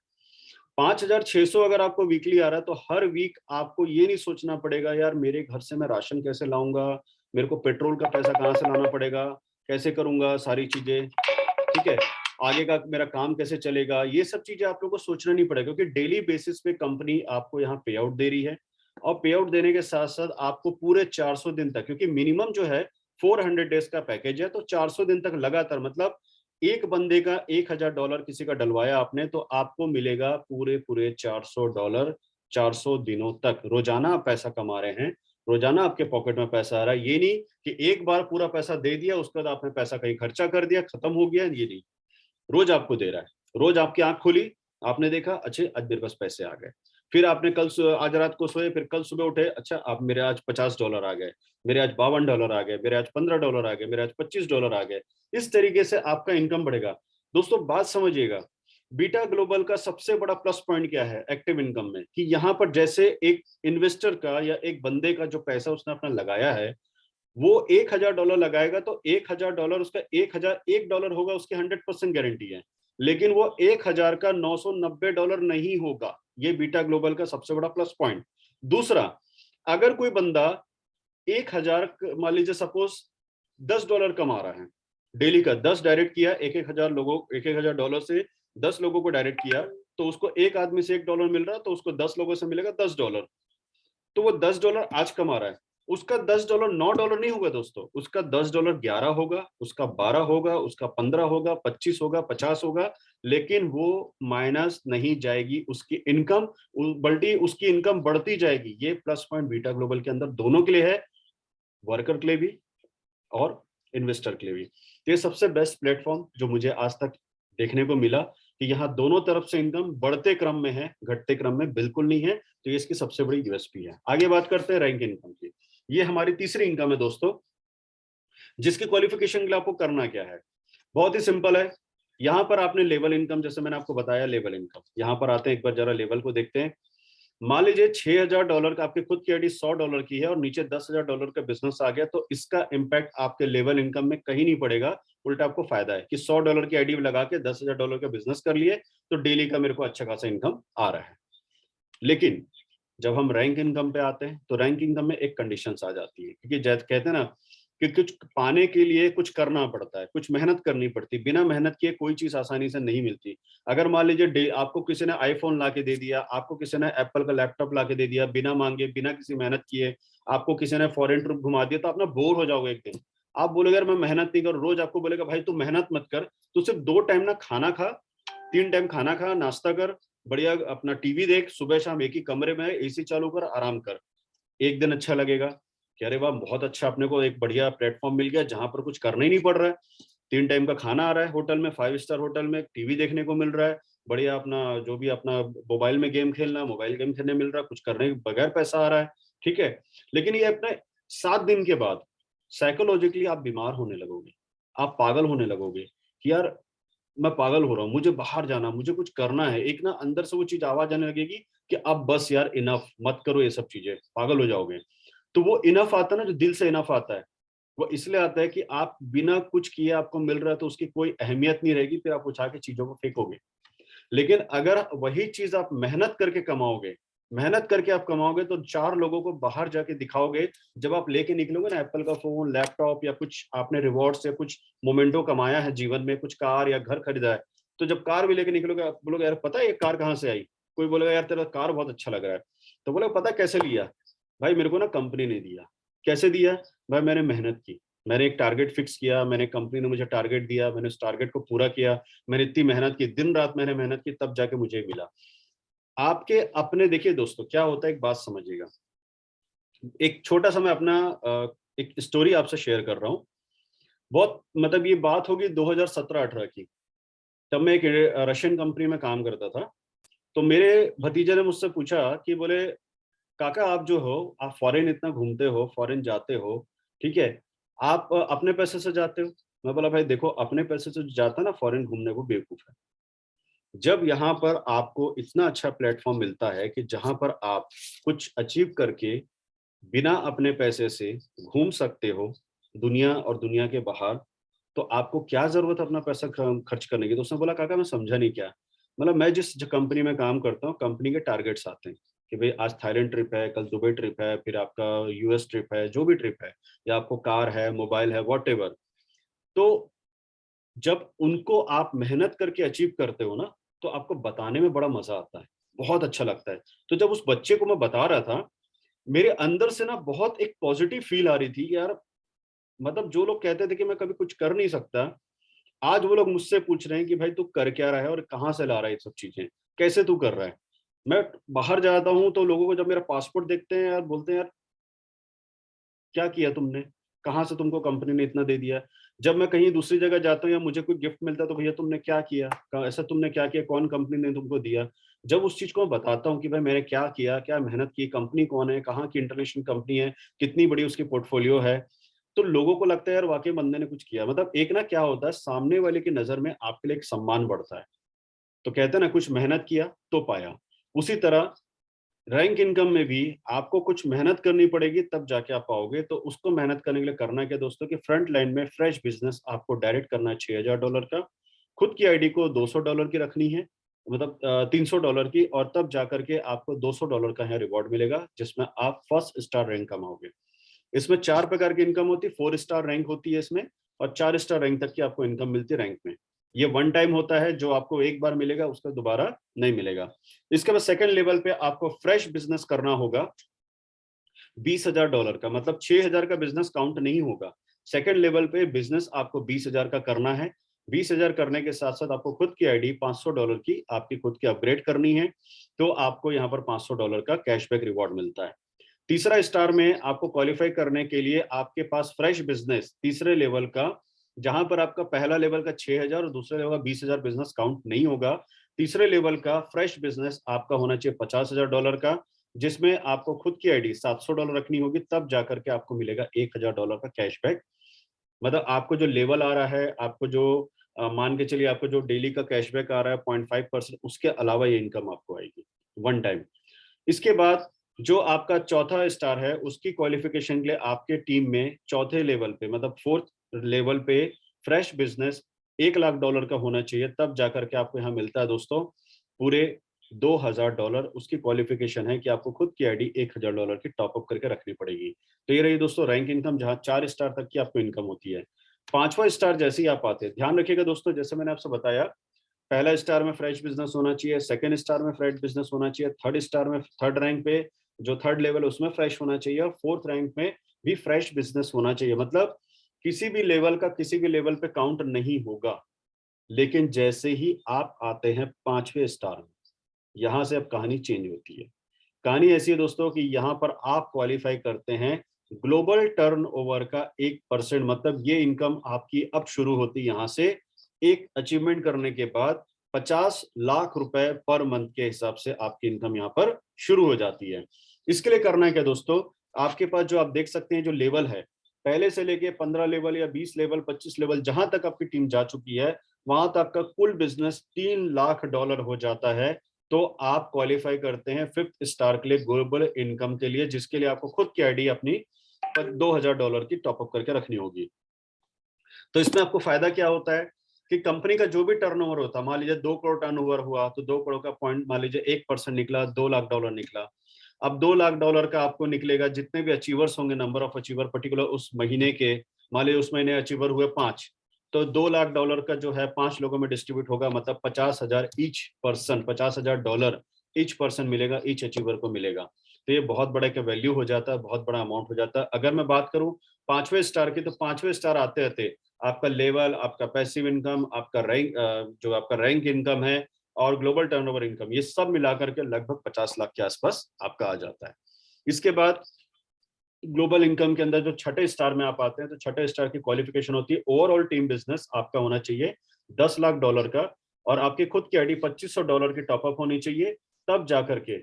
5,600 अगर आपको वीकली आ रहा है, तो हर वीक आपको ये नहीं सोचना पड़ेगा यार मेरे घर से मैं राशन कैसे लाऊंगा, मेरे को पेट्रोल का पैसा कहाँ से लाना पड़ेगा, कैसे करूंगा सारी चीजें, ठीक है, आगे का मेरा काम कैसे चलेगा, ये सब चीजें आप लोगों को सोचना नहीं पड़ेगा, क्योंकि डेली बेसिस पे कंपनी आपको यहाँ पे आउट दे रही है। और पे आउट देने के साथ साथ आपको पूरे 400 दिन तक, क्योंकि मिनिमम जो है 400 डेज का पैकेज है, तो 400 दिन तक लगातार, मतलब एक बंदे का $1000 किसी का डलवाया आपने, तो आपको मिलेगा पूरे पूरे $400 400 दिनों तक। रोजाना आप पैसा कमा रहे हैं, रोजाना आपके पॉकेट में पैसा आ रहा है। ये नहीं कि एक बार पूरा पैसा दे दिया, उसके बाद आपने पैसा कहीं खर्चा कर दिया, खत्म हो गया। ये नहीं, रोज आपको दे रहा है। रोज आपकी आंख खुली, आपने देखा, अच्छे आज मेरे पास पैसे आ गए। फिर आपने आज रात को सोए, फिर कल सुबह उठे, अच्छा आप मेरे आज $50 आ गए, मेरे आज $52 आ गए, मेरे आज $15 आ गए, मेरे आज $25 आ गए। इस तरीके से आपका इनकम बढ़ेगा। दोस्तों बात समझिएगा, बीटा ग्लोबल का सबसे बड़ा प्लस पॉइंट क्या है एक्टिव इनकम में, कि यहाँ पर जैसे एक इन्वेस्टर का या एक बंदे का जो पैसा उसने अपना लगाया है, वो $1000 लगाएगा, तो $1000 उसका $1001 होगा, उसकी 100% गारंटी है। लेकिन वो 1000 का $990 नहीं होगा। ये बीटा ग्लोबल का सबसे बड़ा प्लस पॉइंट। दूसरा, अगर कोई बंदा 1000, मान लीजिए सपोज $10 कमा रहा है डेली का, 10 डायरेक्ट किया, एक हजार लोगों, $1000 से 10 लोगों को डायरेक्ट किया, तो उसको एक आदमी से $1 मिल रहा है, तो उसको 10 लोगों से मिलेगा $10। तो वो $10 आज कमा रहा है, उसका $10 $9 नहीं होगा दोस्तों, उसका $10 11 होगा, उसका 12 होगा, उसका 15 होगा, 25 होगा, 50 होगा। लेकिन वो माइनस नहीं जाएगी उसकी इनकम, बल्कि उसकी इनकम बढ़ती जाएगी। ये प्लस पॉइंट बीटा ग्लोबल के अंदर दोनों के लिए है, वर्कर के लिए भी और इन्वेस्टर के लिए भी। तो ये सबसे बेस्ट प्लेटफॉर्म जो मुझे आज तक देखने को मिला, कि यहाँ दोनों तरफ से इनकम बढ़ते क्रम में है, घटते क्रम में बिल्कुल नहीं है। तो ये इसकी सबसे बड़ी यूएसपी है। आगे बात करते हैं रैंक इनकम की। ये हमारी तीसरी इनकम है दोस्तों, जिसकी क्वालिफिकेशन के लिए आपको करना क्या है, बहुत ही सिंपल है। यहाँ पर आपने लेवल इनकम, जैसे मैंने आपको बताया लेवल इनकम, यहाँ पर आते हैं, एक बार जरा लेवल को देखते हैं। मान लीजिए $6000 का आपकी खुद की आईडी $100 की है और नीचे $10,000 का बिजनेस आ गया, तो इसका इम्पैक्ट आपके लेवल इनकम में कहीं नहीं पड़ेगा। उल्टा आपको फायदा है कि $100 की आईडी लगा के $10,000 का बिजनेस कर लिए, तो डेली का मेरे को अच्छा खासा इनकम आ रहा है। लेकिन जब हम रैंक इनकम पे आते हैं, तो रैंक इनकम में एक कंडीशंस आ जाती है, क्योंकि जैसे कहते हैं ना कि कुछ पाने के लिए कुछ करना पड़ता है, कुछ मेहनत करनी पड़ती है। बिना मेहनत किए कोई चीज आसानी से नहीं मिलती। अगर मान लीजिए आपको किसी ने आईफोन ला के दे दिया, आपको किसी ने एप्पल का लैपटॉप ला के दे दिया, बिना मांगे, बिना किसी मेहनत किए, आपको किसी ने फॉरेन ट्रिप घुमा दिया, तो आप ना बोर हो जाओगे एक दिन। आप बोलोगे यार मैं मेहनत नहीं कर, रोज आपको बोलेगा भाई तू मेहनत मत कर, तू सिर्फ 2 टाइम ना खाना खा, 3 टाइम खाना खा, नाश्ता कर, बढ़िया अपना टीवी देख, सुबह शाम एक ही कमरे में एसी चालू कर, आराम कर। एक दिन अच्छा लगेगा कि अरे वाह बहुत अच्छा, अपने को एक बढ़िया प्लेटफॉर्म मिल गया जहां पर कुछ करना ही नहीं पड़ रहा है। 3 टाइम का खाना आ रहा है होटल में, 5 स्टार होटल में, टीवी देखने को मिल रहा है, बढ़िया अपना जो भी अपना मोबाइल में गेम खेलना, मोबाइल गेम खेलने मिल रहा है, कुछ करने के बगैर पैसा आ रहा है। ठीक है, लेकिन ये अपने 7 दिन के बाद साइकोलॉजिकली आप बीमार होने लगोगे, आप पागल होने लगोगे कि यार मैं पागल हो रहा हूँ, मुझे बाहर जाना, मुझे कुछ करना है। एक ना अंदर से वो चीज आवाज आने लगेगी कि अब बस यार इनफ, मत करो ये सब चीजें, पागल हो जाओगे। तो वो इनफ आता है ना, जो दिल से इनफ आता है, वो इसलिए आता है कि आप बिना कुछ किए आपको मिल रहा है, तो उसकी कोई अहमियत नहीं रहेगी, फिर आप उठा के चीजों को फेंकोगे। लेकिन अगर वही चीज आप मेहनत करके कमाओगे, मेहनत करके आप कमाओगे, तो 4 लोगों को बाहर जाके दिखाओगे। जब आप लेके निकलोगे ना एप्पल का फोन, लैपटॉप, या कुछ आपने रिवॉर्ड्स या कुछ मोमेंटो कमाया है जीवन में, कुछ कार या घर खरीदा है, तो जब कार भी लेके निकलोगे, आप बोलोगे यार पता है ये कार कहाँ से आई। कोई बोलेगा यार तेरा कार बहुत अच्छा लग रहा है, तो बोलेगा पता कैसे लिया, भाई मेरे को ना कंपनी ने दिया। कैसे दिया, भाई मैंने मेहनत की, मैंने एक टारगेट फिक्स किया, मैंने कंपनी ने मुझे टारगेट दिया, मैंने उस टारगेट को पूरा किया, मैंने इतनी मेहनत की, दिन रात मैंने मेहनत की, तब जाके मुझे मिला। आपके अपने, देखिए दोस्तों क्या होता है, एक बात समझिएगा। एक छोटा सा मैं अपना एक स्टोरी आपसे शेयर कर रहा हूँ। बहुत मतलब ये बात होगी 2017-18 की। तब मैं एक रशियन कंपनी में काम करता था। तो मेरे भतीजे ने मुझसे पूछा कि बोले काका आप जो हो, आप फॉरेन इतना घूमते हो, फॉरेन जाते हो, ठीक है, आप अपने पैसे से जाते हो। मैं बोला भाई देखो, अपने पैसे से जो जाता है ना फॉरेन घूमने, वो बेवकूफ है। जब यहाँ पर आपको इतना अच्छा प्लेटफॉर्म मिलता है कि जहां पर आप कुछ अचीव करके बिना अपने पैसे से घूम सकते हो दुनिया और दुनिया के बाहर, तो आपको क्या जरूरत है अपना पैसा खर्च करने की। तो उसने बोला काका मैं समझा नहीं क्या। मतलब मैं जिस कंपनी में काम करता हूँ, कंपनी के टारगेट्स आते हैं कि भाई आज थाईलैंड ट्रिप है, कल दुबई ट्रिप है, फिर आपका यूएस ट्रिप है, जो भी ट्रिप है, या आपको कार है, मोबाइल है, वॉट एवर। तो जब उनको आप मेहनत करके अचीव करते हो ना, तो आपको बताने में बड़ा मजा आता है, बहुत अच्छा लगता है। तो जब उस बच्चे को मैं बता रहा था, मेरे अंदर से ना बहुत एक पॉजिटिव फील आ रही थी यार। मतलब जो लोग कहते थे कि मैं कभी कुछ कर नहीं सकता, आज वो लोग मुझसे पूछ रहे हैं कि भाई तू कर क्या रहा है और कहाँ से ला रहा है ये सब चीजें, कैसे तू कर रहा है। मैं बाहर जाता हूँ तो लोगों को जब मेरा पासपोर्ट देखते हैं यार, बोलते हैं यार क्या किया तुमने, कहाँ से तुमको कंपनी ने इतना दे दिया। जब मैं कहीं दूसरी जगह जाता हूँ या मुझे कोई गिफ्ट मिलता है तो भैया तुमने क्या किया, ऐसा तुमने क्या किया, कौन कंपनी ने तुमको दिया। जब उस चीज को मैं बताता हूँ कि भाई मैंने क्या किया, क्या मेहनत की, कंपनी कौन है, कहाँ की इंटरनेशनल कंपनी है, कितनी बड़ी उसकी पोर्टफोलियो है, तो लोगों को लगता है यार वाकई बंदे ने कुछ किया। मतलब एक ना क्या होता है, सामने वाले की नजर में आपके लिए एक सम्मान बढ़ता है। तो कहते हैं ना, कुछ मेहनत किया तो पाया। उसी तरह रैंक इनकम में भी आपको कुछ मेहनत करनी पड़ेगी तब जाके आप पाओगे। तो उसको मेहनत करने के लिए करना क्या दोस्तों, कि फ्रंट लाइन में फ्रेश बिजनेस आपको डायरेक्ट करना है $6000 का। खुद की आईडी को $200 की रखनी है, मतलब $300 की, और तब जाकर के आपको $200 का यहाँ रिवॉर्ड मिलेगा, जिसमें आप फर्स्ट स्टार रैंक कमाओगे। इसमें 4 प्रकार की इनकम होती है, 4 स्टार रैंक होती है इसमें, और 4 स्टार रैंक तक की आपको इनकम मिलती है रैंक में। ये वन टाइम होता है, जो आपको एक बार मिलेगा उसका दोबारा नहीं मिलेगा। इसके बाद सेकंड लेवल पे आपको फ्रेश बिजनेस करना होगा $20000 का, मतलब 6000 का बिजनेस काउंट नहीं होगा। सेकंड लेवल पे बिजनेस आपको 20000 का करना है। 20000 करने के साथ साथ आपको खुद की आईडी $500 की आपकी खुद की अपग्रेड करनी है, तो आपको यहाँ पर $500 का कैशबैक रिवॉर्ड मिलता है। तीसरा स्टार में आपको क्वालिफाई करने के लिए आपके पास फ्रेश बिजनेस तीसरे लेवल का, जहां पर आपका पहला लेवल का 6000 और दूसरे लेवल का 20000 बिजनेस काउंट नहीं होगा। तीसरे लेवल का फ्रेश बिजनेस आपका होना चाहिए $50000 का, जिसमें आपको खुद की आईडी $700 रखनी होगी, तब जाकर के आपको मिलेगा $1000 का कैशबैक। मतलब आपको जो लेवल आ रहा है, आपको जो मान के चलिए आपको जो डेली का कैशबैक आ रहा है 0.5%, उसके अलावा ये इनकम आपको आएगी वन टाइम। इसके बाद जो आपका चौथा स्टार है, उसकी क्वालिफिकेशन के लिए आपके टीम में चौथे लेवल पे, मतलब फोर्थ लेवल पे फ्रेश बिजनेस $1 लाख का होना चाहिए, तब जाकर के आपको यहाँ मिलता है दोस्तों पूरे $2000। उसकी क्वालिफिकेशन है कि आपको खुद की आईडी $1000 की टॉपअप करके रखनी पड़ेगी। तो ये रही दोस्तों रैंक इनकम, जहाँ 4 स्टार तक की आपको इनकम होती है। पांचवा स्टार जैसे ही आप आते हैं, ध्यान रखिएगा दोस्तों, जैसे मैंने आपसे बताया, पहला स्टार में फ्रेश बिजनेस होना चाहिए, सेकंड स्टार में फ्रेश बिजनेस होना चाहिए, थर्ड स्टार में थर्ड रैंक पे जो थर्ड लेवल उसमें फ्रेश होना चाहिए, और फोर्थ रैंक में भी फ्रेश बिजनेस होना चाहिए। मतलब किसी भी लेवल का किसी भी लेवल पे काउंट नहीं होगा। लेकिन जैसे ही आप आते हैं पांचवें स्टार में, यहां से अब कहानी चेंज होती है। कहानी ऐसी है दोस्तों कि यहाँ पर आप क्वालिफाई करते हैं ग्लोबल टर्नओवर का 1%। मतलब ये इनकम आपकी अब शुरू होती है यहाँ से, एक अचीवमेंट करने के बाद 50 लाख रुपए पर मंथ के हिसाब से आपकी इनकम यहाँ पर शुरू हो जाती है। इसके लिए करना है क्या दोस्तों, आपके पास जो आप देख सकते हैं जो लेवल है, पहले से लेके 15 लेवल या 20 लेवल 25 लेवल जहां तक आपकी टीम जा चुकी है, वहां तक का कुल बिजनेस $3 लाख हो जाता है। तो आप क्वालिफाई करते हैं फिफ्थ स्टार के लिए, ग्लोबल इनकम के लिए, जिसके लिए आपको खुद की आईडी अपनी $2000 की टॉपअप करके रखनी होगी। तो इसमें आपको फायदा क्या होता है कि कंपनी का जो भी टर्नओवर होता है, मान लीजिए 2 करोड़ टर्नओवर हुआ, तो 2 करोड़ का पॉइंट मान लीजिए 1% निकला, $2 लाख निकला। अब $2 लाख का आपको निकलेगा, जितने भी अचीवर्स होंगे, नंबर ऑफ अचीवर पर्टिकुलर उस महीने के, मान लीजिए उस महीने अचीवर हुए 5, तो $2 लाख का जो है 5 लोगों में डिस्ट्रीब्यूट होगा, मतलब 50,000 ईच पर्सन, $50,000 ईच पर्सन मिलेगा, ईच अचीवर को मिलेगा। तो ये बहुत बड़ा का वैल्यू हो जाता है, बहुत बड़ा अमाउंट हो जाता है। अगर मैं बात करूं पांचवें स्टार की, तो पांचवें स्टार आते आते आपका लेवल, आपका पैसिव इनकम, आपका रैंक, जो आपका रैंक इनकम है, और ग्लोबल टर्नओवर इनकम, ये सब मिलाकर के लगभग 50 लाख के आसपास आपका आ जाता है। इसके बाद ग्लोबल इनकम के अंदर जो छठे स्टार में आप आते हैं, तो छठे स्टार की क्वालिफिकेशन होती है ओवरऑल टीम बिजनेस आपका होना चाहिए $10 लाख का, और आपकी खुद की आईडी $2500 की टॉपअप होनी चाहिए। तब जाकर के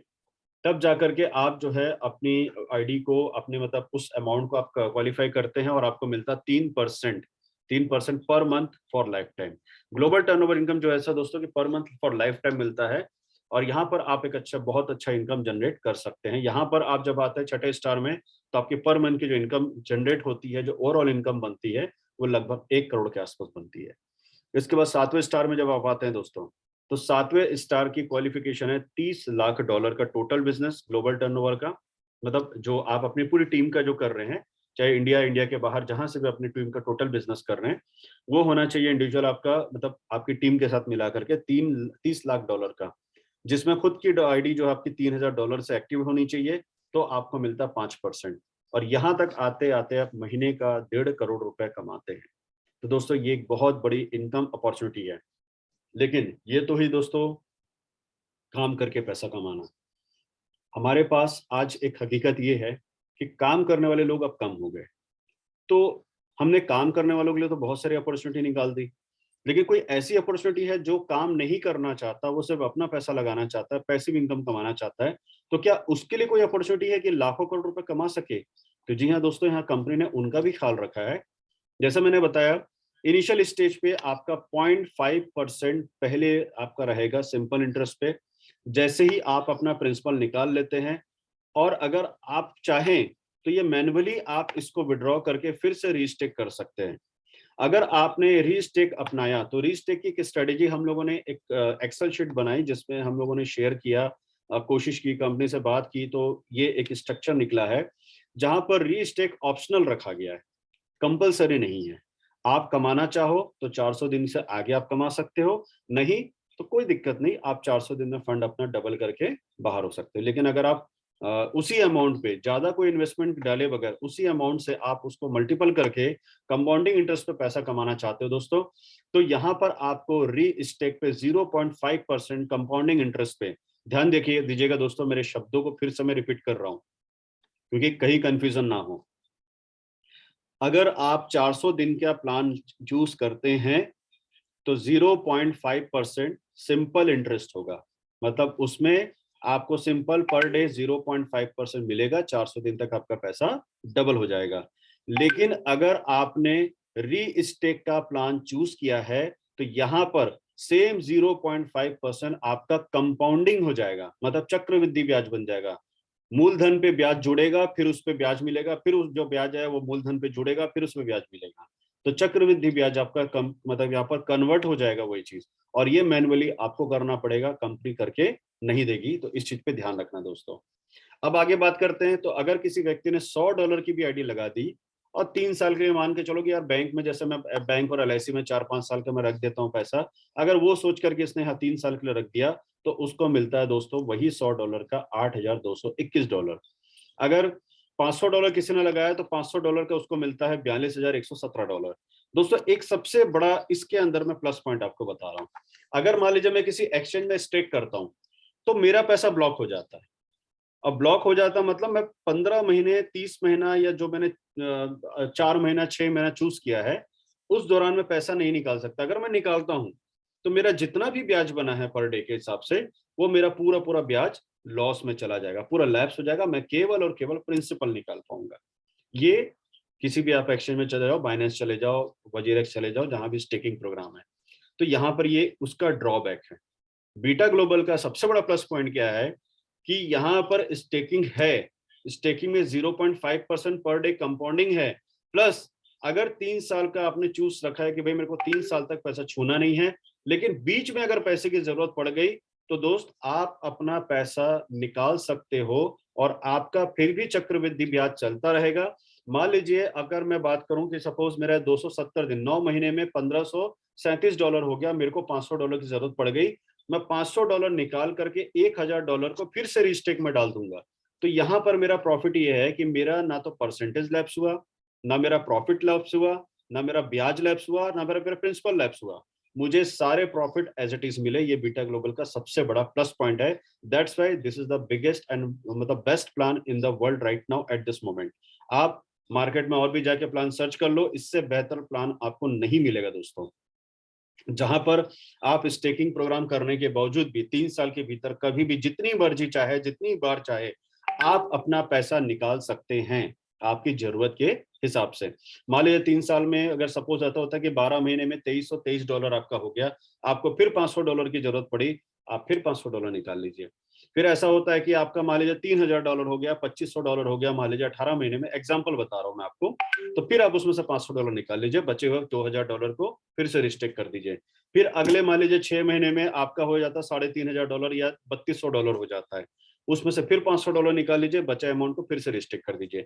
तब जाकर के आप जो है अपनी आईडी को, अपने मतलब उस अमाउंट को आप क्वालिफाई करते हैं, और आपको मिलता 3% per month for life time. Global turnover income जो है ऐसा दोस्तों कि per month for life time मिलता है, और यहाँ पर आप एक बहुत अच्छा इनकम जनरेट कर सकते हैं। यहाँ पर आप जब आते हैं छठे स्टार में, तो आपकी पर मंथ की जो इनकम जनरेट होती है, जो ओवरऑल इनकम बनती है, वो लगभग 1 करोड़ के आसपास बनती है। इसके बाद सातवें स्टार में जब आप आते हैं दोस्तों, तो सातवें स्टार की क्वालिफिकेशन है $30 लाख का टोटल बिजनेस ग्लोबल टर्नओवर का। मतलब जो आप अपनी पूरी टीम का जो कर रहे हैं, चाहे इंडिया, इंडिया के बाहर जहां से भी अपनी टीम का टोटल बिजनेस कर रहे हैं, वो होना चाहिए इंडिविजुअल आपका, मतलब आपकी टीम के साथ मिला करके $30 लाख का, जिसमें खुद की आईडी जो आपकी $3000 से एक्टिव होनी चाहिए, तो आपको मिलता 5%। और यहाँ तक आते आते आप महीने का 1.5 करोड़ रुपए कमाते हैं। तो दोस्तों ये एक बहुत बड़ी इनकम अपॉर्चुनिटी है। लेकिन ये तो ही दोस्तों काम करके पैसा कमाना। हमारे पास आज एक हकीकत ये है कि काम करने वाले लोग अब कम हो गए। तो हमने काम करने वालों के लिए तो बहुत सारी अपॉर्चुनिटी निकाल दी, लेकिन कोई ऐसी अपॉर्चुनिटी है जो काम नहीं करना चाहता, वो सिर्फ अपना पैसा लगाना चाहता है, पैसिव इनकम कमाना चाहता है, तो क्या उसके लिए कोई अपॉर्चुनिटी है कि लाखों करोड़ रुपए कमा सके? तो जी हाँ दोस्तों, यहाँ कंपनी ने उनका भी ख्याल रखा है। जैसा मैंने बताया, इनिशियल स्टेज पे आपका 0.5% पहले आपका रहेगा सिंपल इंटरेस्ट पे। जैसे ही आप अपना प्रिंसिपल निकाल लेते हैं, और अगर आप चाहें तो ये मैन्युअली आप इसको विड्रॉ करके फिर से रीस्टेक कर सकते हैं। अगर आपने रीस्टेक अपनाया तो रीस्टेक की एक स्ट्रेटेजी हम लोगों ने एक एक्सेल शीट बनाई, जिसमें हम लोगों ने शेयर किया, कोशिश की, कंपनी से बात की, तो ये एक स्ट्रक्चर निकला है जहां पर रीस्टेक ऑप्शनल रखा गया है, कंपलसरी नहीं है। आप कमाना चाहो तो 400 दिन से आगे आप कमा सकते हो, नहीं तो कोई दिक्कत नहीं, आप 400 दिन में फंड अपना डबल करके बाहर हो सकते हो। लेकिन अगर आप उसी अमाउंट पे ज्यादा कोई इन्वेस्टमेंट डाले बगैर उसी अमाउंट से आप उसको मल्टीपल करके कंपाउंडिंग इंटरेस्ट पे पैसा कमाना चाहते हो दोस्तों, तो यहाँ पर आपको री स्टेक पे 0.5% कंपाउंडिंग इंटरेस्ट पे, ध्यान देखिए दीजिएगा दोस्तों, मेरे शब्दों को फिर से मैं रिपीट कर रहा हूँ क्योंकि कहीं कंफ्यूजन ना हो। अगर आप 400 दिन का प्लान चूज करते हैं तो 0.5% सिंपल इंटरेस्ट होगा, मतलब उसमें आपको सिंपल पर डे 0.5% मिलेगा, 400 दिन तक आपका पैसा डबल हो जाएगा। लेकिन अगर आपने री स्टेक का प्लान चूज किया है तो यहां पर सेम 0.5% आपका कंपाउंडिंग हो जाएगा, मतलब चक्रवृद्धि ब्याज बन जाएगा। मूलधन पे ब्याज जुड़ेगा, फिर उस पे ब्याज मिलेगा, फिर उस जो ब्याज है वो मूलधन पे जुड़ेगा, फिर उसमें ब्याज मिलेगा। तो चक्रवृद्धि ब्याज आपका कम, मतलब यहाँ पर कन्वर्ट हो जाएगा वही चीज, और ये मैन्युअली आपको करना पड़ेगा, कंपनी करके नहीं देगी। तो इस चीज पे ध्यान रखना दोस्तों। अब आगे बात करते हैं। तो अगर किसी व्यक्ति ने $100 की भी आईडी लगा दी और 3 साल के लिए मान के चलो कि यार बैंक में, जैसे मैं बैंक और LIC में 4-5 साल का मैं रख देता हूँ पैसा, अगर वो सोच करके इसने 3 साल के लिए रख दिया तो उसको मिलता है दोस्तों वही $100 का $8,221। अगर $500 किसी ने लगाया तो $500 का उसको मिलता है $42,117। दोस्तों एक सबसे बड़ा इसके अंदर मैं प्लस पॉइंट आपको बता रहा हूँ, अगर मान लीजिए मैं किसी एक्सचेंज में स्टेक करता हूँ तो मेरा पैसा ब्लॉक हो जाता है। अब ब्लॉक हो जाता मतलब मैं 15 महीने, 30 महीना, या जो मैंने 4 महीना, 6 महीना चूज किया है, उस दौरान मैं पैसा नहीं निकाल सकता। अगर मैं निकालता हूं तो मेरा जितना भी ब्याज बना है पर डे के हिसाब से, वो मेरा पूरा पूरा ब्याज लॉस में चला जाएगा, पूरा लैप्स हो जाएगा, मैं केवल और केवल प्रिंसिपल निकाल पाऊंगा। ये किसी भी आप एक्सचेंज में चले जाओ, बाइनेंस चले जाओ, वजीरेक्स चले जाओ, जहां भी स्टेकिंग प्रोग्राम है, तो यहाँ पर ये उसका ड्रॉबैक है। बीटा ग्लोबल का सबसे बड़ा प्लस पॉइंट क्या है कि यहाँ पर स्टेकिंग है, स्टेकिंग में 0.5% पर डे कंपाउंडिंग है, प्लस अगर 3 साल का आपने चूज रखा है कि भाई मेरे को 3 साल तक पैसा छूना नहीं है, लेकिन बीच में अगर पैसे की जरूरत पड़ गई तो दोस्त आप अपना पैसा निकाल सकते हो और आपका फिर भी चक्रवृद्धि ब्याज चलता रहेगा। मान लीजिए अगर मैं बात करूं कि सपोज मेरा 270 दिन, 9 महीने में $1537 हो गया, मेरे को $500 की जरूरत पड़ गई, मैं $500 निकाल करके $1,000 को फिर से रिस्टेक में डाल दूंगा। तो यहां पर मेरा प्रॉफिट ये है कि मेरा ना तो परसेंटेज लैप्स हुआ, ना मेरा प्रॉफिट लैप्स हुआ, ना मेरा ब्याज लैप्स हुआ, ना मेरा मेरा प्रिंसिपल लैप्स हुआ, मुझे सारे प्रॉफिट एज इट इज मिले। ये बीटा ग्लोबल का सबसे बड़ा प्लस पॉइंट है। That's why this is the biggest and मतलब best plan in the world right now at this moment. आप मार्केट में और भी जाके प्लान सर्च कर लो, इससे बेहतर प्लान आपको नहीं मिलेगा दोस्तों, जहां पर आप स्टेकिंग प्रोग्राम करने के बावजूद भी 3 साल के भीतर कभी भी जितनी मर्जी चाहे, जितनी बार चाहे, आप अपना पैसा निकाल सकते हैं आपकी जरूरत के हिसाब से। मान लीजिए 3 साल में अगर सपोज ऐसा होता है कि 12 महीने में $2323 आपका हो गया, आपको फिर $500 की जरूरत पड़ी, आप फिर $500 निकाल लीजिए। फिर ऐसा होता है कि आपका मान लीजिए $3000 हो गया, $2500 हो गया, मान लीजिए 18 महीने में, एग्जाम्पल बता रहा हूं मैं आपको, तो फिर आप उसमें से $500 निकाल लीजिए, बचे हुए $2000 को फिर से रिस्ट्रिक्ट कर दीजिए। फिर अगले मान लीजिए 6 महीने में आपका हो जाता $3500 या $3200 हो जाता है, उसमें से फिर $500 निकाल लीजिए, बचा अमाउंट को फिर से रिस्ट्रिक्ट कर दीजिए।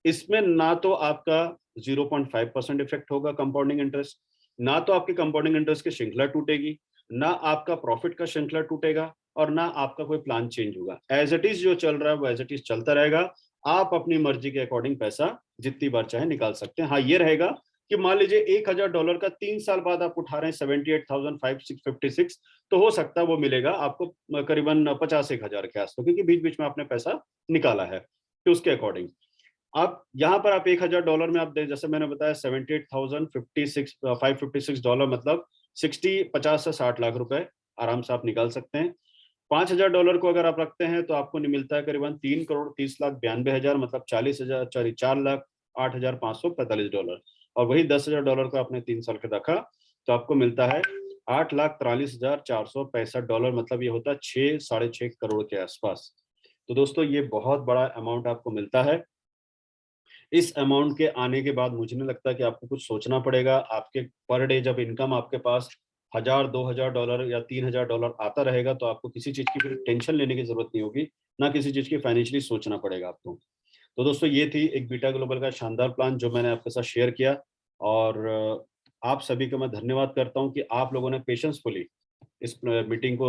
इसमें ना तो आपका 0.5% इफेक्ट होगा कंपाउंडिंग इंटरेस्ट, ना तो आपकी कंपाउंडिंग इंटरेस्ट की श्रृंखला टूटेगी, ना आपका प्रॉफिट का श्रृंखला टूटेगा, और ना आपका कोई प्लान चेंज होगा। एज इट इज जो चल रहा है वो एज इट इज चलता रहेगा। आप अपनी मर्जी के अकॉर्डिंग पैसा जितनी बार चाहे निकाल सकते हैं। हाँ ये रहेगा कि मान लीजिए $1,000 का 3 साल बाद आप उठा रहे हैं 78,556, तो हो सकता है वो मिलेगा आपको करीबन 50,000 के आसपास, क्योंकि बीच बीच में आपने पैसा निकाला है, तो उसके अकॉर्डिंग आप यहाँ पर आप $1,000 में आप जैसे मैंने बताया 78,556 मतलब 50 से 60 लाख रुपए आराम से आप निकाल सकते हैं। $5,000 को अगर आप रखते हैं तो आपको मिलता है करीबन 3,30,92,000 मतलब 40,000 $4,08,545। और वही $10,000 को आपने 3 साल का रखा तो आपको मिलता है $8,43,465, मतलब ये होता है 6 साढ़े 6 करोड़ के आसपास। तो दोस्तों ये बहुत बड़ा अमाउंट आपको मिलता है। इस अमाउंट के आने के बाद मुझे नहीं लगता कि आपको कुछ सोचना पड़ेगा। आपके पर डे जब इनकम आपके पास $1,000, $2,000 या $3,000 आता रहेगा तो आपको किसी चीज की फिर टेंशन लेने की जरूरत नहीं होगी, ना किसी चीज की फाइनेंशियली सोचना पड़ेगा आपको। तो दोस्तों ये थी एक बीटा ग्लोबल का शानदार प्लान जो मैंने आपके साथ शेयर किया, और आप सभी का मैं धन्यवाद करता हूँ कि आप लोगों ने पेशेंसफुली इस मीटिंग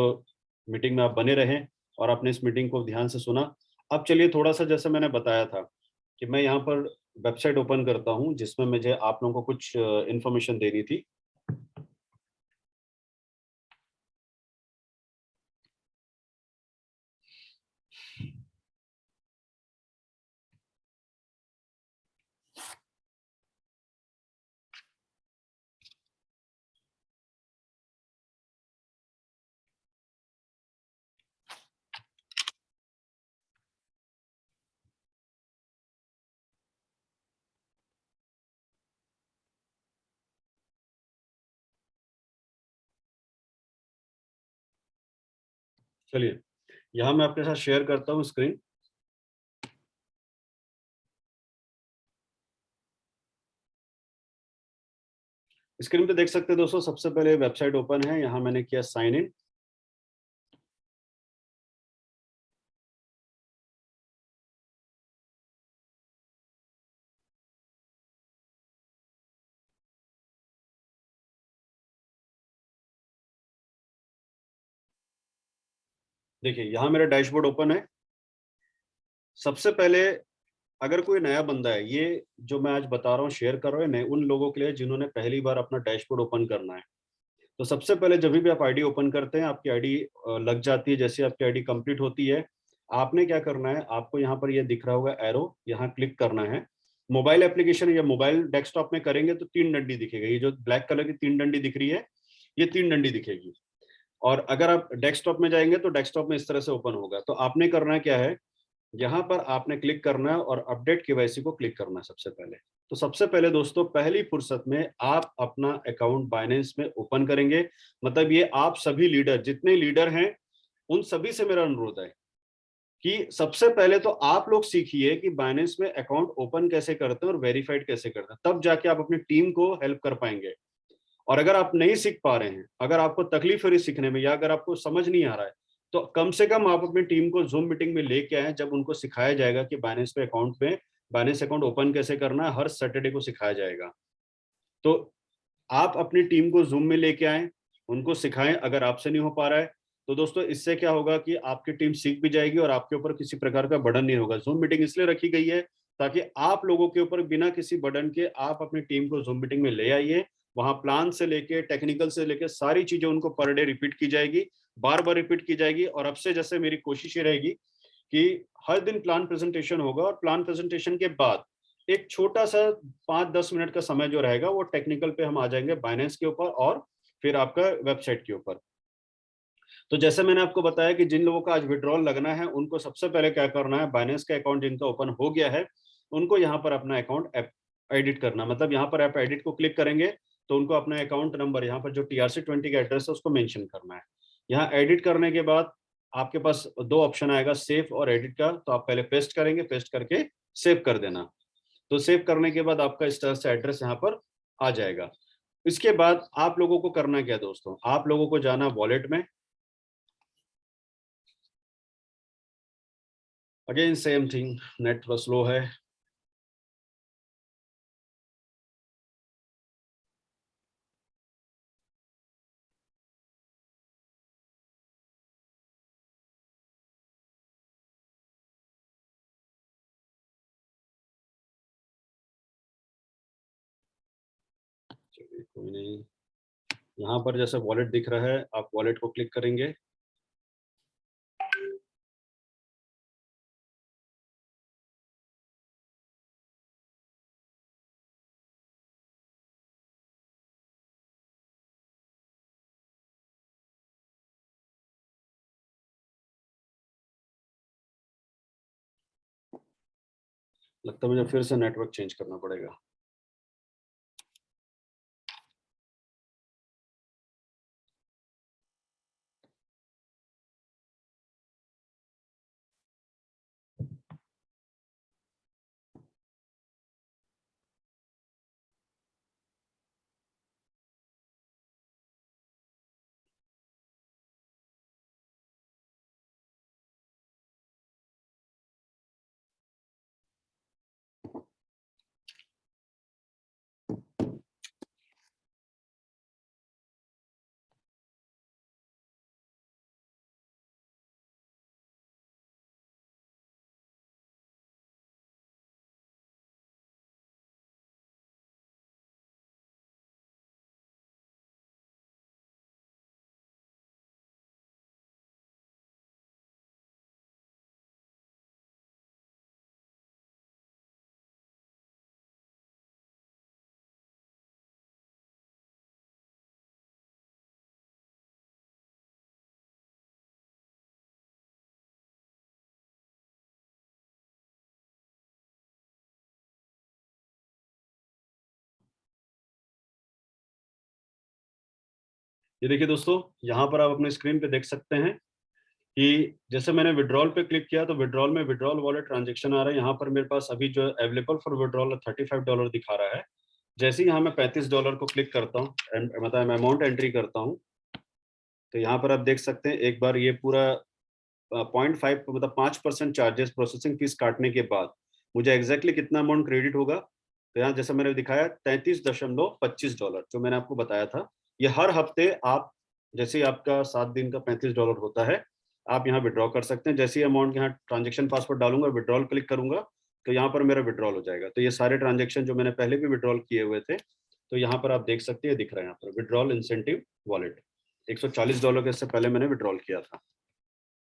में आप बने रहें और आपने इस मीटिंग को ध्यान से सुना। अब चलिए थोड़ा सा जैसे मैंने बताया था कि मैं यहाँ पर वेबसाइट ओपन करता हूँ जिसमें मुझे आप लोगों को कुछ इन्फॉर्मेशन देनी थी। चलिए यहाँ मैं आपके साथ शेयर करता हूँ स्क्रीन। स्क्रीन पे देख सकते हैं दोस्तों, सबसे पहले वेबसाइट ओपन है, यहाँ मैंने किया साइन इन। देखिए यहाँ मेरा डैशबोर्ड ओपन है। सबसे पहले अगर कोई नया बंदा है, ये जो मैं आज बता रहा हूँ शेयर कर रहा हूँ उन लोगों के लिए जिन्होंने पहली बार अपना डैशबोर्ड ओपन करना है। तो सबसे पहले जब भी आप आईडी ओपन करते हैं, आपकी आईडी लग जाती है, जैसे आपकी आईडी कंप्लीट होती है, आपने क्या करना है, आपको यहाँ पर ये दिख रहा होगा एरो, यहाँ क्लिक करना है। मोबाइल एप्लीकेशन या मोबाइल डेस्कटॉप में करेंगे तो तीन डंडी दिखेगा, ये जो ब्लैक कलर की तीन डंडी दिख रही है, ये तीन डंडी दिखेगी। और अगर आप डेस्कटॉप में जाएंगे तो डेस्कटॉप में इस तरह से ओपन होगा। तो आपने करना क्या है, यहाँ पर आपने क्लिक करना है और अपडेट केवाईसी को क्लिक करना है सबसे पहले। तो सबसे पहले दोस्तों पहली फुर्सत में आप अपना अकाउंट बाइनेंस में ओपन करेंगे। मतलब ये आप सभी लीडर, जितने लीडर हैं, उन सभी से मेरा अनुरोध है कि सबसे पहले तो आप लोग सीखिए कि बाइनेंस में अकाउंट ओपन कैसे करते हैं और वेरीफाइड कैसे करते हैं, तब जाके आप अपनी टीम को हेल्प कर पाएंगे। और अगर आप नहीं सीख पा रहे हैं, अगर आपको तकलीफ हो रही सीखने में, या अगर आपको समझ नहीं आ रहा है, तो कम से कम आप अपनी टीम को जूम मीटिंग में लेके आए, जब उनको सिखाया जाएगा कि बाइनेंस पे अकाउंट में बाइनेंस अकाउंट ओपन कैसे करना है, हर सैटरडे को सिखाया जाएगा। तो आप अपनी टीम को जूम में लेके आए, उनको सिखाएं। अगर आपसे नहीं हो पा रहा है तो दोस्तों इससे क्या होगा कि आपकी टीम सीख भी जाएगी और आपके ऊपर किसी प्रकार का बर्डन नहीं होगा। जूम मीटिंग इसलिए रखी गई है ताकि आप लोगों के ऊपर बिना किसी बर्डन के आप अपनी टीम को जूम मीटिंग में ले आइए। वहां प्लान से लेके टेक्निकल से लेके सारी चीजें उनको पर डे रिपीट की जाएगी, बार बार रिपीट की जाएगी। और अब से जैसे मेरी कोशिश ये रहेगी कि हर दिन प्लान प्रेजेंटेशन होगा, और प्लान प्रेजेंटेशन के बाद एक छोटा सा 5-10 मिनट का समय जो रहेगा वो टेक्निकल पे हम आ जाएंगे, बाइनेंस के ऊपर और फिर आपका वेबसाइट के ऊपर। तो जैसे मैंने आपको बताया कि जिन लोगों का आज विड्रॉल लगना है, उनको सबसे पहले क्या करना है, बाइनेंस का अकाउंट जिनका ओपन हो गया है, उनको यहाँ पर अपना अकाउंट एडिट करना। मतलब यहाँ पर आप एडिट को क्लिक करेंगे तो उनको अपना अकाउंट नंबर, यहाँ पर जो TRC20 का एड्रेस है उसको मेंशन करना है। यहाँ एडिट करने के बाद आपके पास दो ऑप्शन आएगा, सेव और एडिट का। तो आप पहले पेस्ट करेंगे, पेस्ट करके सेव कर देना। तो सेव करने के बाद आपका इस तरह से एड्रेस यहाँ पर आ जाएगा। इसके बाद आप लोगों को करना क्या दोस्तों, आप लोगों को जाना वॉलेट में। अगेन सेम थिंग, नेट थोड़ा स्लो है। चलिए कोई नहीं, यहाँ पर जैसे वॉलेट दिख रहा है, आप वॉलेट को क्लिक करेंगे। लगता है मुझे फिर से नेटवर्क चेंज करना पड़ेगा। ये देखिए दोस्तों, यहाँ पर आप अपने स्क्रीन पे देख सकते हैं कि जैसे मैंने विड्रॉल पे क्लिक किया तो विड्रॉल में विड्रॉल वॉलेट ट्रांजेक्शन आ रहा है। यहाँ पर मेरे पास अभी जो अवेलेबल फॉर विड्रॉल $35 दिखा रहा है। जैसे ही यहाँ मैं $35 को क्लिक करता हूँ, मतलब अमाउंट एंट्री करता हूँ, तो यहाँ पर आप देख सकते हैं एक बार ये पूरा 0.5 मतलब 5% चार्जेस प्रोसेसिंग फीस काटने के बाद मुझे एग्जैक्टली कितना अमाउंट क्रेडिट होगा। तो यहाँ जैसे मैंने दिखाया $33.25 जो मैंने आपको बताया था। ये हर हफ्ते आप, जैसे ही आपका 7 दिन का $35 होता है, आप यहाँ विड्रॉ कर सकते हैं। जैसे ही अमाउंट यहाँ ट्रांजेक्शन पासवर्ड डालूंगा, विड्रॉल क्लिक करूंगा, तो यहाँ पर मेरा विड्रॉल हो जाएगा। तो ये सारे ट्रांजेक्शन जो मैंने पहले भी विड्रॉल किए हुए थे, तो यहाँ पर आप देख सकते हैं, दिख रहा है यहाँ पर विड्रॉल इंसेंटिव वॉलेट $140 के, इससे पहले मैंने विड्रॉल किया था।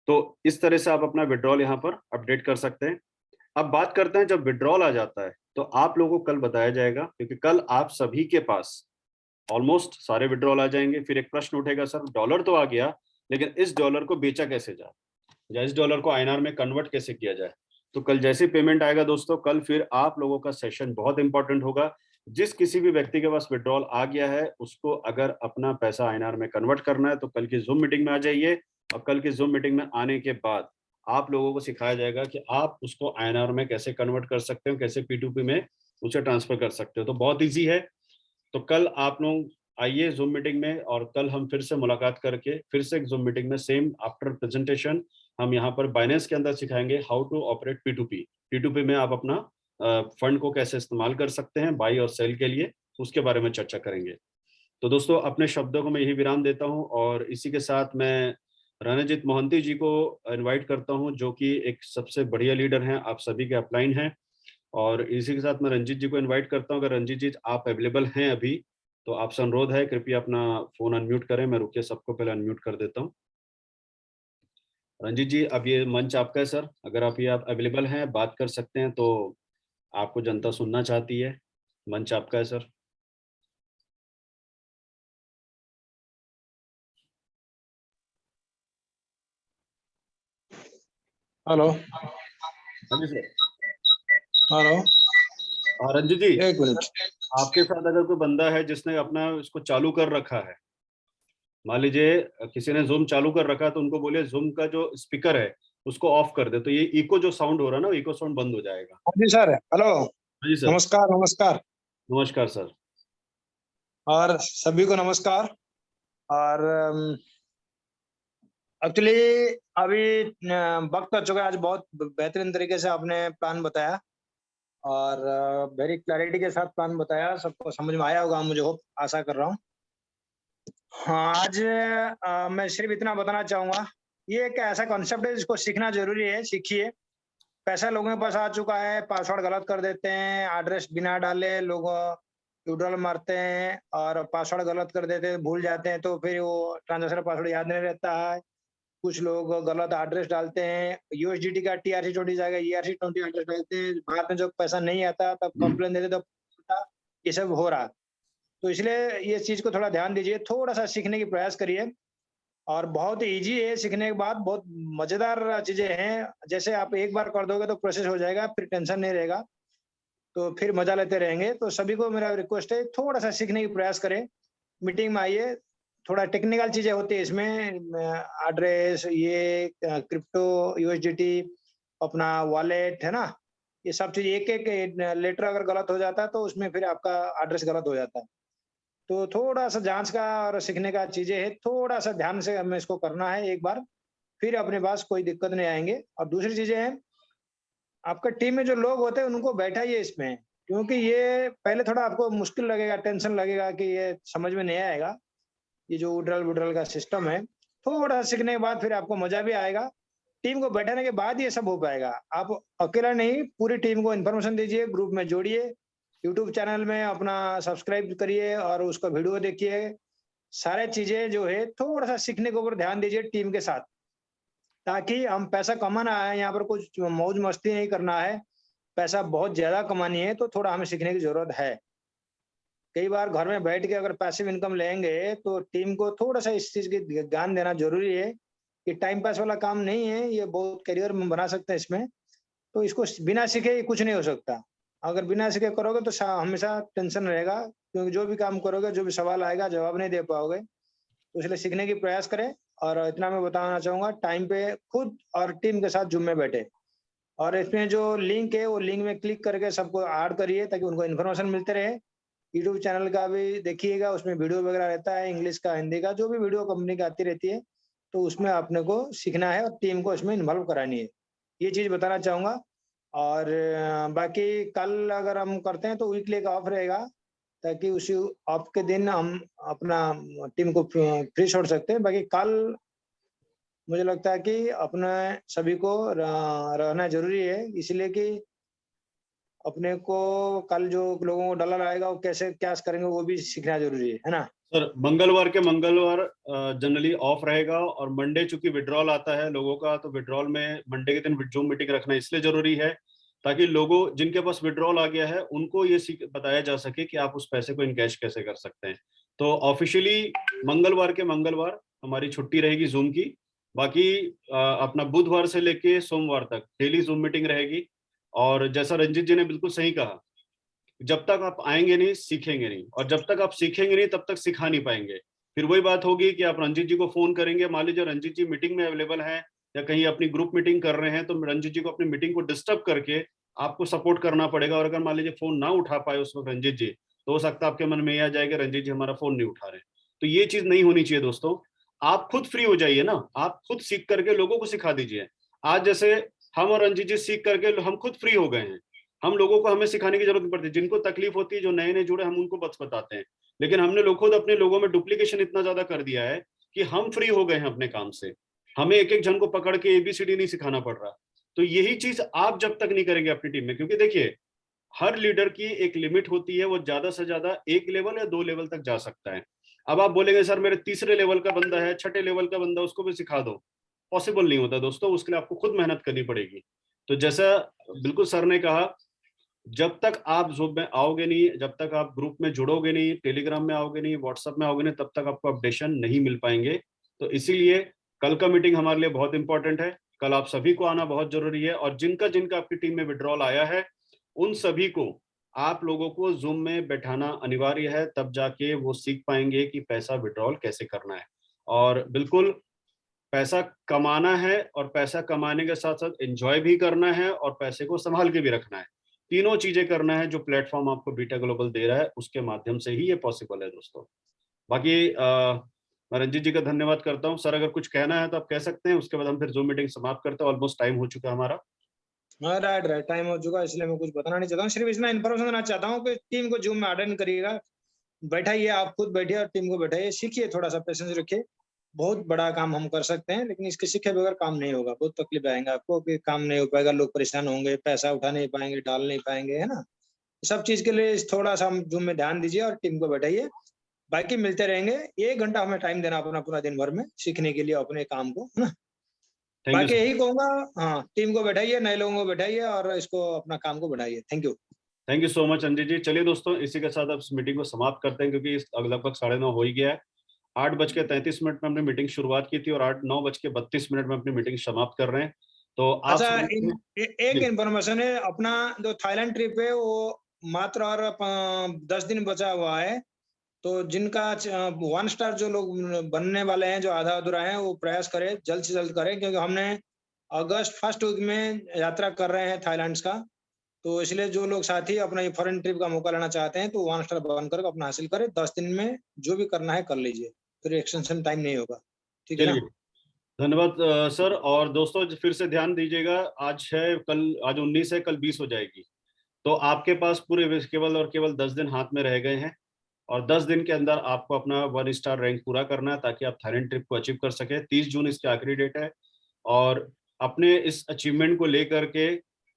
तो इस तरह से आप अपना विड्रॉल यहाँ पर अपडेट कर सकते हैं। अब बात करते हैं, जब विड्रॉल आ जाता है तो आप लोगों को कल बताया जाएगा, क्योंकि कल आप सभी के पास ऑलमोस्ट सारे विड्रॉल आ जाएंगे। फिर एक प्रश्न उठेगा, सर डॉलर तो आ गया, लेकिन इस डॉलर को बेचा कैसे जाए, या इस डॉलर को आईएनआर में कन्वर्ट कैसे किया जाए। तो कल जैसे पेमेंट आएगा दोस्तों, कल फिर आप लोगों का सेशन बहुत इंपॉर्टेंट होगा। जिस किसी भी व्यक्ति के पास विड्रॉल आ गया है, उसको अगर अपना पैसा आईएनआर में कन्वर्ट करना है तो कल की जूम मीटिंग में आ जाइए। और कल की जूम मीटिंग में आने के बाद आप लोगों को सिखाया जाएगा कि आप उसको आईएनआर में कैसे कन्वर्ट कर सकते हो, कैसे P2P में उसे ट्रांसफर कर सकते हो। तो बहुत ईजी है। तो कल आप लोग आइए जूम मीटिंग में, और कल हम फिर से मुलाकात करके फिर से एक जूम मीटिंग में सेम आफ्टर प्रेजेंटेशन हम यहाँ पर बाइनेंस के अंदर सिखाएंगे how to operate P2P। P2P में आप अपना फंड को कैसे इस्तेमाल कर सकते हैं बाई और सेल के लिए, उसके बारे में चर्चा करेंगे। तो दोस्तों, अपने शब्दों को मैं यही विराम देता हूँ, और इसी के साथ मैं रणजीत मोहंती जी को इनवाइट करता हूँ, जो कि एक सबसे बढ़िया लीडर हैं, आप सभी के अपलाइन हैं। और इसी के साथ मैं रंजीत जी को इनवाइट करता हूँ। अगर रंजीत जी आप अवेलेबल हैं अभी, तो आपसे अनुरोध है, कृपया अपना फोन अनम्यूट करें। मैं रुकिए, सबको पहले अनम्यूट कर देता हूँ। रंजीत जी, अब ये मंच आपका है सर। अगर आप अवेलेबल हैं, बात कर सकते हैं, तो आपको जनता सुनना चाहती है। मंच आपका है सर। हेलो। हाँ जी सर। हेलो। हाँ रंजीत जी, एक मिनट। आपके साथ अगर कोई बंदा है जिसने अपना इसको चालू कर रखा है, मान लीजिए किसी ने जूम चालू कर रखा है, तो उनको बोलिए जूम का जो स्पीकर है उसको ऑफ कर दे, तो ये इको जो साउंड हो रहा है ना, इको साउंड बंद हो जाएगा। हाँ जी सर, हेलो। हाँ जी सर। नमस्कार नमस्कार। नमस्कार सर। और सभी को नमस्कार। और एक्चुअली अभी वक्त आ चुका है। आज बहुत बेहतरीन तरीके से आपने प्लान बताया, और वेरी क्लैरिटी के साथ प्लान बताया। सबको समझ में आया होगा, मुझे होप, आशा कर रहा हूँ। हाँ, आज मैं सिर्फ इतना बताना चाहूंगा, ये एक ऐसा कॉन्सेप्ट है जिसको सीखना जरूरी है। सीखिए। पैसा लोगों के पास आ चुका है, पासवर्ड गलत कर देते हैं, एड्रेस बिना डाले लोग विड्रॉल मारते हैं और पासवर्ड गलत कर देते हैं, भूल जाते हैं, तो फिर वो ट्रांजैक्शन पासवर्ड याद नहीं रहता है। कुछ लोग गलत एड्रेस डालते हैं, यूएसडीटी का TRC20 जाएगा, ERC20 एड्रेस डालते हैं, बाद में जब पैसा नहीं आता तब कंप्लेन देते तो ये सब हो रहा। तो इसलिए ये चीज को थोड़ा ध्यान दीजिए, थोड़ा सा सीखने की प्रयास करिए और बहुत ईजी है सीखने के बाद, बहुत मजेदार चीजें हैं। जैसे आप एक बार कर दोगे तो प्रोसेस हो जाएगा, फिर टेंशन नहीं रहेगा, तो फिर मजा लेते रहेंगे। तो सभी को मेरा रिक्वेस्ट है, थोड़ा सा सीखने की प्रयास करें, मीटिंग में आइए, थोड़ा टेक्निकल चीजें होती है इसमें, एड्रेस, ये क्रिप्टो, यूएसडीटी, अपना वॉलेट है ना, ये सब चीज एक एक लेटर अगर गलत हो जाता है तो उसमें फिर आपका एड्रेस गलत हो जाता है। तो थोड़ा सा जांच का और सीखने का चीजें है, थोड़ा सा ध्यान से हमें इसको करना है एक बार, फिर अपने पास कोई दिक्कत नहीं आएंगे। और दूसरी चीजें हैं, आपका टीम में जो लोग होते हैं उनको बैठाइए इसमें, क्योंकि ये पहले थोड़ा आपको मुश्किल लगेगा, टेंशन लगेगा कि ये समझ में नहीं आएगा, ये जो उडरल बुडरल का सिस्टम है। थोड़ा सीखने के बाद फिर आपको मजा भी आएगा, टीम को बैठाने के बाद ये सब हो पाएगा। आप अकेला नहीं, पूरी टीम को इन्फॉर्मेशन दीजिए, ग्रुप में जोड़िए, यूट्यूब चैनल में अपना सब्सक्राइब करिए और उसका वीडियो देखिए। सारे चीजें जो है थोड़ा सा सीखने के ऊपर ध्यान दीजिए टीम के साथ, ताकि हम पैसा कमाना है, यहाँ पर कुछ मौज मस्ती नहीं करना है, पैसा बहुत ज्यादा कमानी है, तो थोड़ा हमें सीखने की जरूरत है। कई बार घर में बैठ के अगर पैसिव इनकम लेंगे तो टीम को थोड़ा सा इस चीज की ज्ञान देना जरूरी है कि टाइम पास वाला काम नहीं है, ये बहुत करियर में बना सकते हैं इसमें। तो इसको बिना सीखे कुछ नहीं हो सकता। अगर बिना सीखे करोगे तो हमेशा टेंशन रहेगा, क्योंकि जो भी काम करोगे, जो भी सवाल आएगा, जवाब नहीं दे पाओगे। तो इसलिए सीखने की प्रयास करें। और इतना मैं बताना चाहूंगा, टाइम पे खुद और टीम के साथ जुम में बैठे, और इसमें जो लिंक है वो लिंक में क्लिक करके सबको ऐड करिए ताकि उनको इन्फॉर्मेशन मिलते रहे। यूट्यूब चैनल का भी देखिएगा, उसमें वीडियो वगैरह रहता है, इंग्लिश का, हिंदी का, जो भी वीडियो कंपनी की आती रहती है, तो उसमें आपने को सीखना है और टीम को इसमें इन्वॉल्व करानी है। ये चीज बताना चाहूंगा। और बाकी कल अगर हम करते हैं तो वीकली एक ऑफ रहेगा, ताकि उसी ऑफ के दिन हम अपना टीम को फ्री छोड़ सकते हैं। बाकी कल मुझे लगता है कि अपने सभी को रहना जरूरी है, इसलिए कि अपने को कल जो लोगों को डॉलर आएगा वो कैसे कैश करेंगे वो भी सीखना जरूरी है ना। सर मंगलवार के मंगलवार जनरली ऑफ रहेगा, और मंडे चूंकि विड्रॉल आता है लोगों का, तो विड्रॉल में मंडे के दिन जूम मीटिंग रखना इसलिए जरूरी है ताकि लोगों जिनके पास विड्रॉल आ गया है उनको ये बताया जा सके कि आप उस पैसे को इनकैश कैसे कर सकते हैं। तो ऑफिशियली मंगलवार के मंगलवार हमारी छुट्टी रहेगी जूम की। बाकी अपना बुधवार से लेके सोमवार तक डेली जूम मीटिंग रहेगी। और जैसा रंजीत जी ने बिल्कुल सही कहा, जब तक आप आएंगे नहीं सीखेंगे नहीं, और जब तक आप सीखेंगे नहीं तब तक सिखा नहीं पाएंगे। फिर वही बात होगी कि आप रंजीत जी को फोन करेंगे, मान लीजिए रंजीत जी मीटिंग में अवेलेबल हैं या कहीं अपनी ग्रुप मीटिंग कर रहे हैं, तो रंजीत जी को अपनी मीटिंग को डिस्टर्ब करके आपको सपोर्ट करना पड़ेगा। और अगर मान लीजिए फोन ना उठा पाए उस वक्त रंजीत जी, तो हो सकता है आपके मन में यह आ जाएगा रंजीत जी हमारा फोन नहीं उठा रहे। तो ये चीज नहीं होनी चाहिए दोस्तों। आप खुद फ्री हो जाइए ना, आप खुद सीख करके लोगों को सिखा दीजिए। आज जैसे हम और रंजीत जी सीख करके हम खुद फ्री हो गए हैं, हम लोगों को हमें सिखाने की जरूरत नहीं पड़ती। जिनको तकलीफ होती है, जो नए नए जुड़े, हम उनको बस बताते हैं। लेकिन हमने लोग खुद अपने लोगों में डुप्लीकेशन इतना ज्यादा कर दिया है कि हम फ्री हो गए हैं अपने काम से। हमें एक एक जन को पकड़ के ABCD नहीं सिखाना पड़ रहा। तो यही चीज आप जब तक नहीं करेंगे अपनी टीम में, क्योंकि देखिए हर लीडर की एक लिमिट होती है, वो ज्यादा से ज्यादा 1 लेवल या 2 लेवल तक जा सकता है। अब आप बोलेंगे सर मेरे तीसरे लेवल का बंदा है, छठे लेवल का बंदा, उसको भी सिखा दो। पॉसिबल नहीं होता दोस्तों, उसके लिए आपको खुद मेहनत करनी पड़ेगी। तो जैसा बिल्कुल सर ने कहा, जब तक आप जूम में आओगे नहीं, जब तक आप ग्रुप में जुड़ोगे नहीं, टेलीग्राम में आओगे नहीं, व्हाट्सएप में आओगे नहीं, तब तक आपको अपडेशन नहीं मिल पाएंगे। तो इसीलिए कल का मीटिंग हमारे लिए बहुत इंपॉर्टेंट है। कल आप सभी को आना बहुत जरूरी है, और जिनका जिनका आपकी टीम में विड्रॉल आया है उन सभी को आप लोगों को जूम में बैठाना अनिवार्य है, तब जाके वो सीख पाएंगे कि पैसा विड्रॉल कैसे करना है। और बिल्कुल पैसा कमाना है, और पैसा कमाने के साथ साथ एंजॉय भी करना है, और पैसे को संभाल के भी रखना है। तीनों चीजें करना है जो प्लेटफॉर्म आपको बीटा ग्लोबल दे रहा है, उसके माध्यम से ही ये पॉसिबल है दोस्तों। बाकी मैं रंजीत जी का धन्यवाद करता हूँ। सर अगर कुछ कहना है तो आप कह सकते हैं, उसके बाद हम फिर जूम मीटिंग समाप्त करते हैं। ऑलमोस्ट टाइम हो चुका है हमारा। राइट राइट, टाइम हो चुका है, इसलिए मैं कुछ बताना नहीं चाहता हूँ, सिर्फ इतना इन्फॉर्मेशन देना चाहता हूँ कि टीम को जूम में अटेंड करिएगा, बैठाइए, आप खुद बैठिए और टीम को बैठाइए, सीखिए, थोड़ा सा पेशेंस रखिए। बहुत बड़ा काम हम कर सकते हैं, लेकिन इसके सीखे बगैर काम नहीं होगा, बहुत तकलीफ आएंगे आपको कि काम नहीं हो पाएगा, लोग परेशान होंगे, पैसा उठा नहीं पाएंगे, डाल नहीं पाएंगे, है ना। सब चीज के लिए थोड़ा सा जूम में ध्यान दीजिए और टीम को बैठाइए। बाकी मिलते रहेंगे, 1 घंटा हमें टाइम देना अपना पूरा दिन भर में सीखने के लिए अपने काम को, है ना। थैंक बाकी यू। यही कहूंगा, हाँ, टीम को बैठाइए, नए लोगों को बैठाइए और इसको अपना काम को बढ़ाइए। Thank you. Thank you so much Anjit ji. चलिए दोस्तों, इसी के साथ अब इस मीटिंग को समाप्त करते हैं, क्योंकि लगभग 9:30 हो ही गया है। 8:33 में हमने मीटिंग शुरुआत की थी और 9:32 में अपनी मीटिंग समाप्त कर रहे हैं। तो आप अच्छा, सभी एक जी, इन्फॉर्मेशन है, अपना जो थाईलैंड ट्रिप है वो मात्र और 10 दिन बचा हुआ है। तो जिनका 1 स्टार जो लोग बनने वाले हैं, जो आधा अधूरा है, वो प्रयास करें, जल्द से जल्द करें, क्योंकि हमने अगस्त फर्स्ट वीक में यात्रा कर रहे हैं थाईलैंड का। तो इसलिए जो लोग साथी अपना ये फॉरेन ट्रिप का मौका लेना चाहते हैं, तो 1 स्टार बनकर अपना हासिल करें। 10 दिन में जो भी करना है कर लीजिए, फिर एक्सटेंशन टाइम नहीं होगा। ठीक है ना? चलिए, धन्यवाद सर। और दोस्तों फिर से ध्यान दीजिएगा, आज है, कल, आज 19 है, कल 20 हो जाएगी। तो आपके पास पूरे केवल और केवल 10 दिन हाथ में रह गए हैं, और 10 दिन के अंदर आपको अपना 1 स्टार रैंक पूरा करना है, ताकि आप थाईलैंड ट्रिप को अचीव कर सके। 30 जून इसकी आखिरी डेट है, और अपने इस अचीवमेंट को लेकर के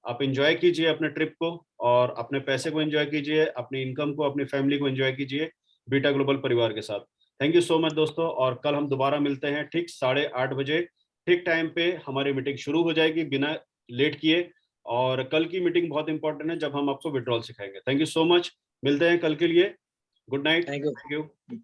आप एंजॉय कीजिए अपने ट्रिप को, और अपने पैसे को एंजॉय कीजिए, अपनी इनकम को, अपनी फैमिली को एंजॉय कीजिए बीटा ग्लोबल परिवार के साथ। थैंक यू सो मच दोस्तों, और कल हम दोबारा मिलते हैं ठीक 8:30 बजे, ठीक टाइम पे हमारी मीटिंग शुरू हो जाएगी बिना लेट किए। और कल की मीटिंग बहुत इंपॉर्टेंट है, जब हम आपको विड्रॉल सिखाएंगे। थैंक यू सो मच, मिलते हैं कल के लिए। Good night. Thank thank you. You.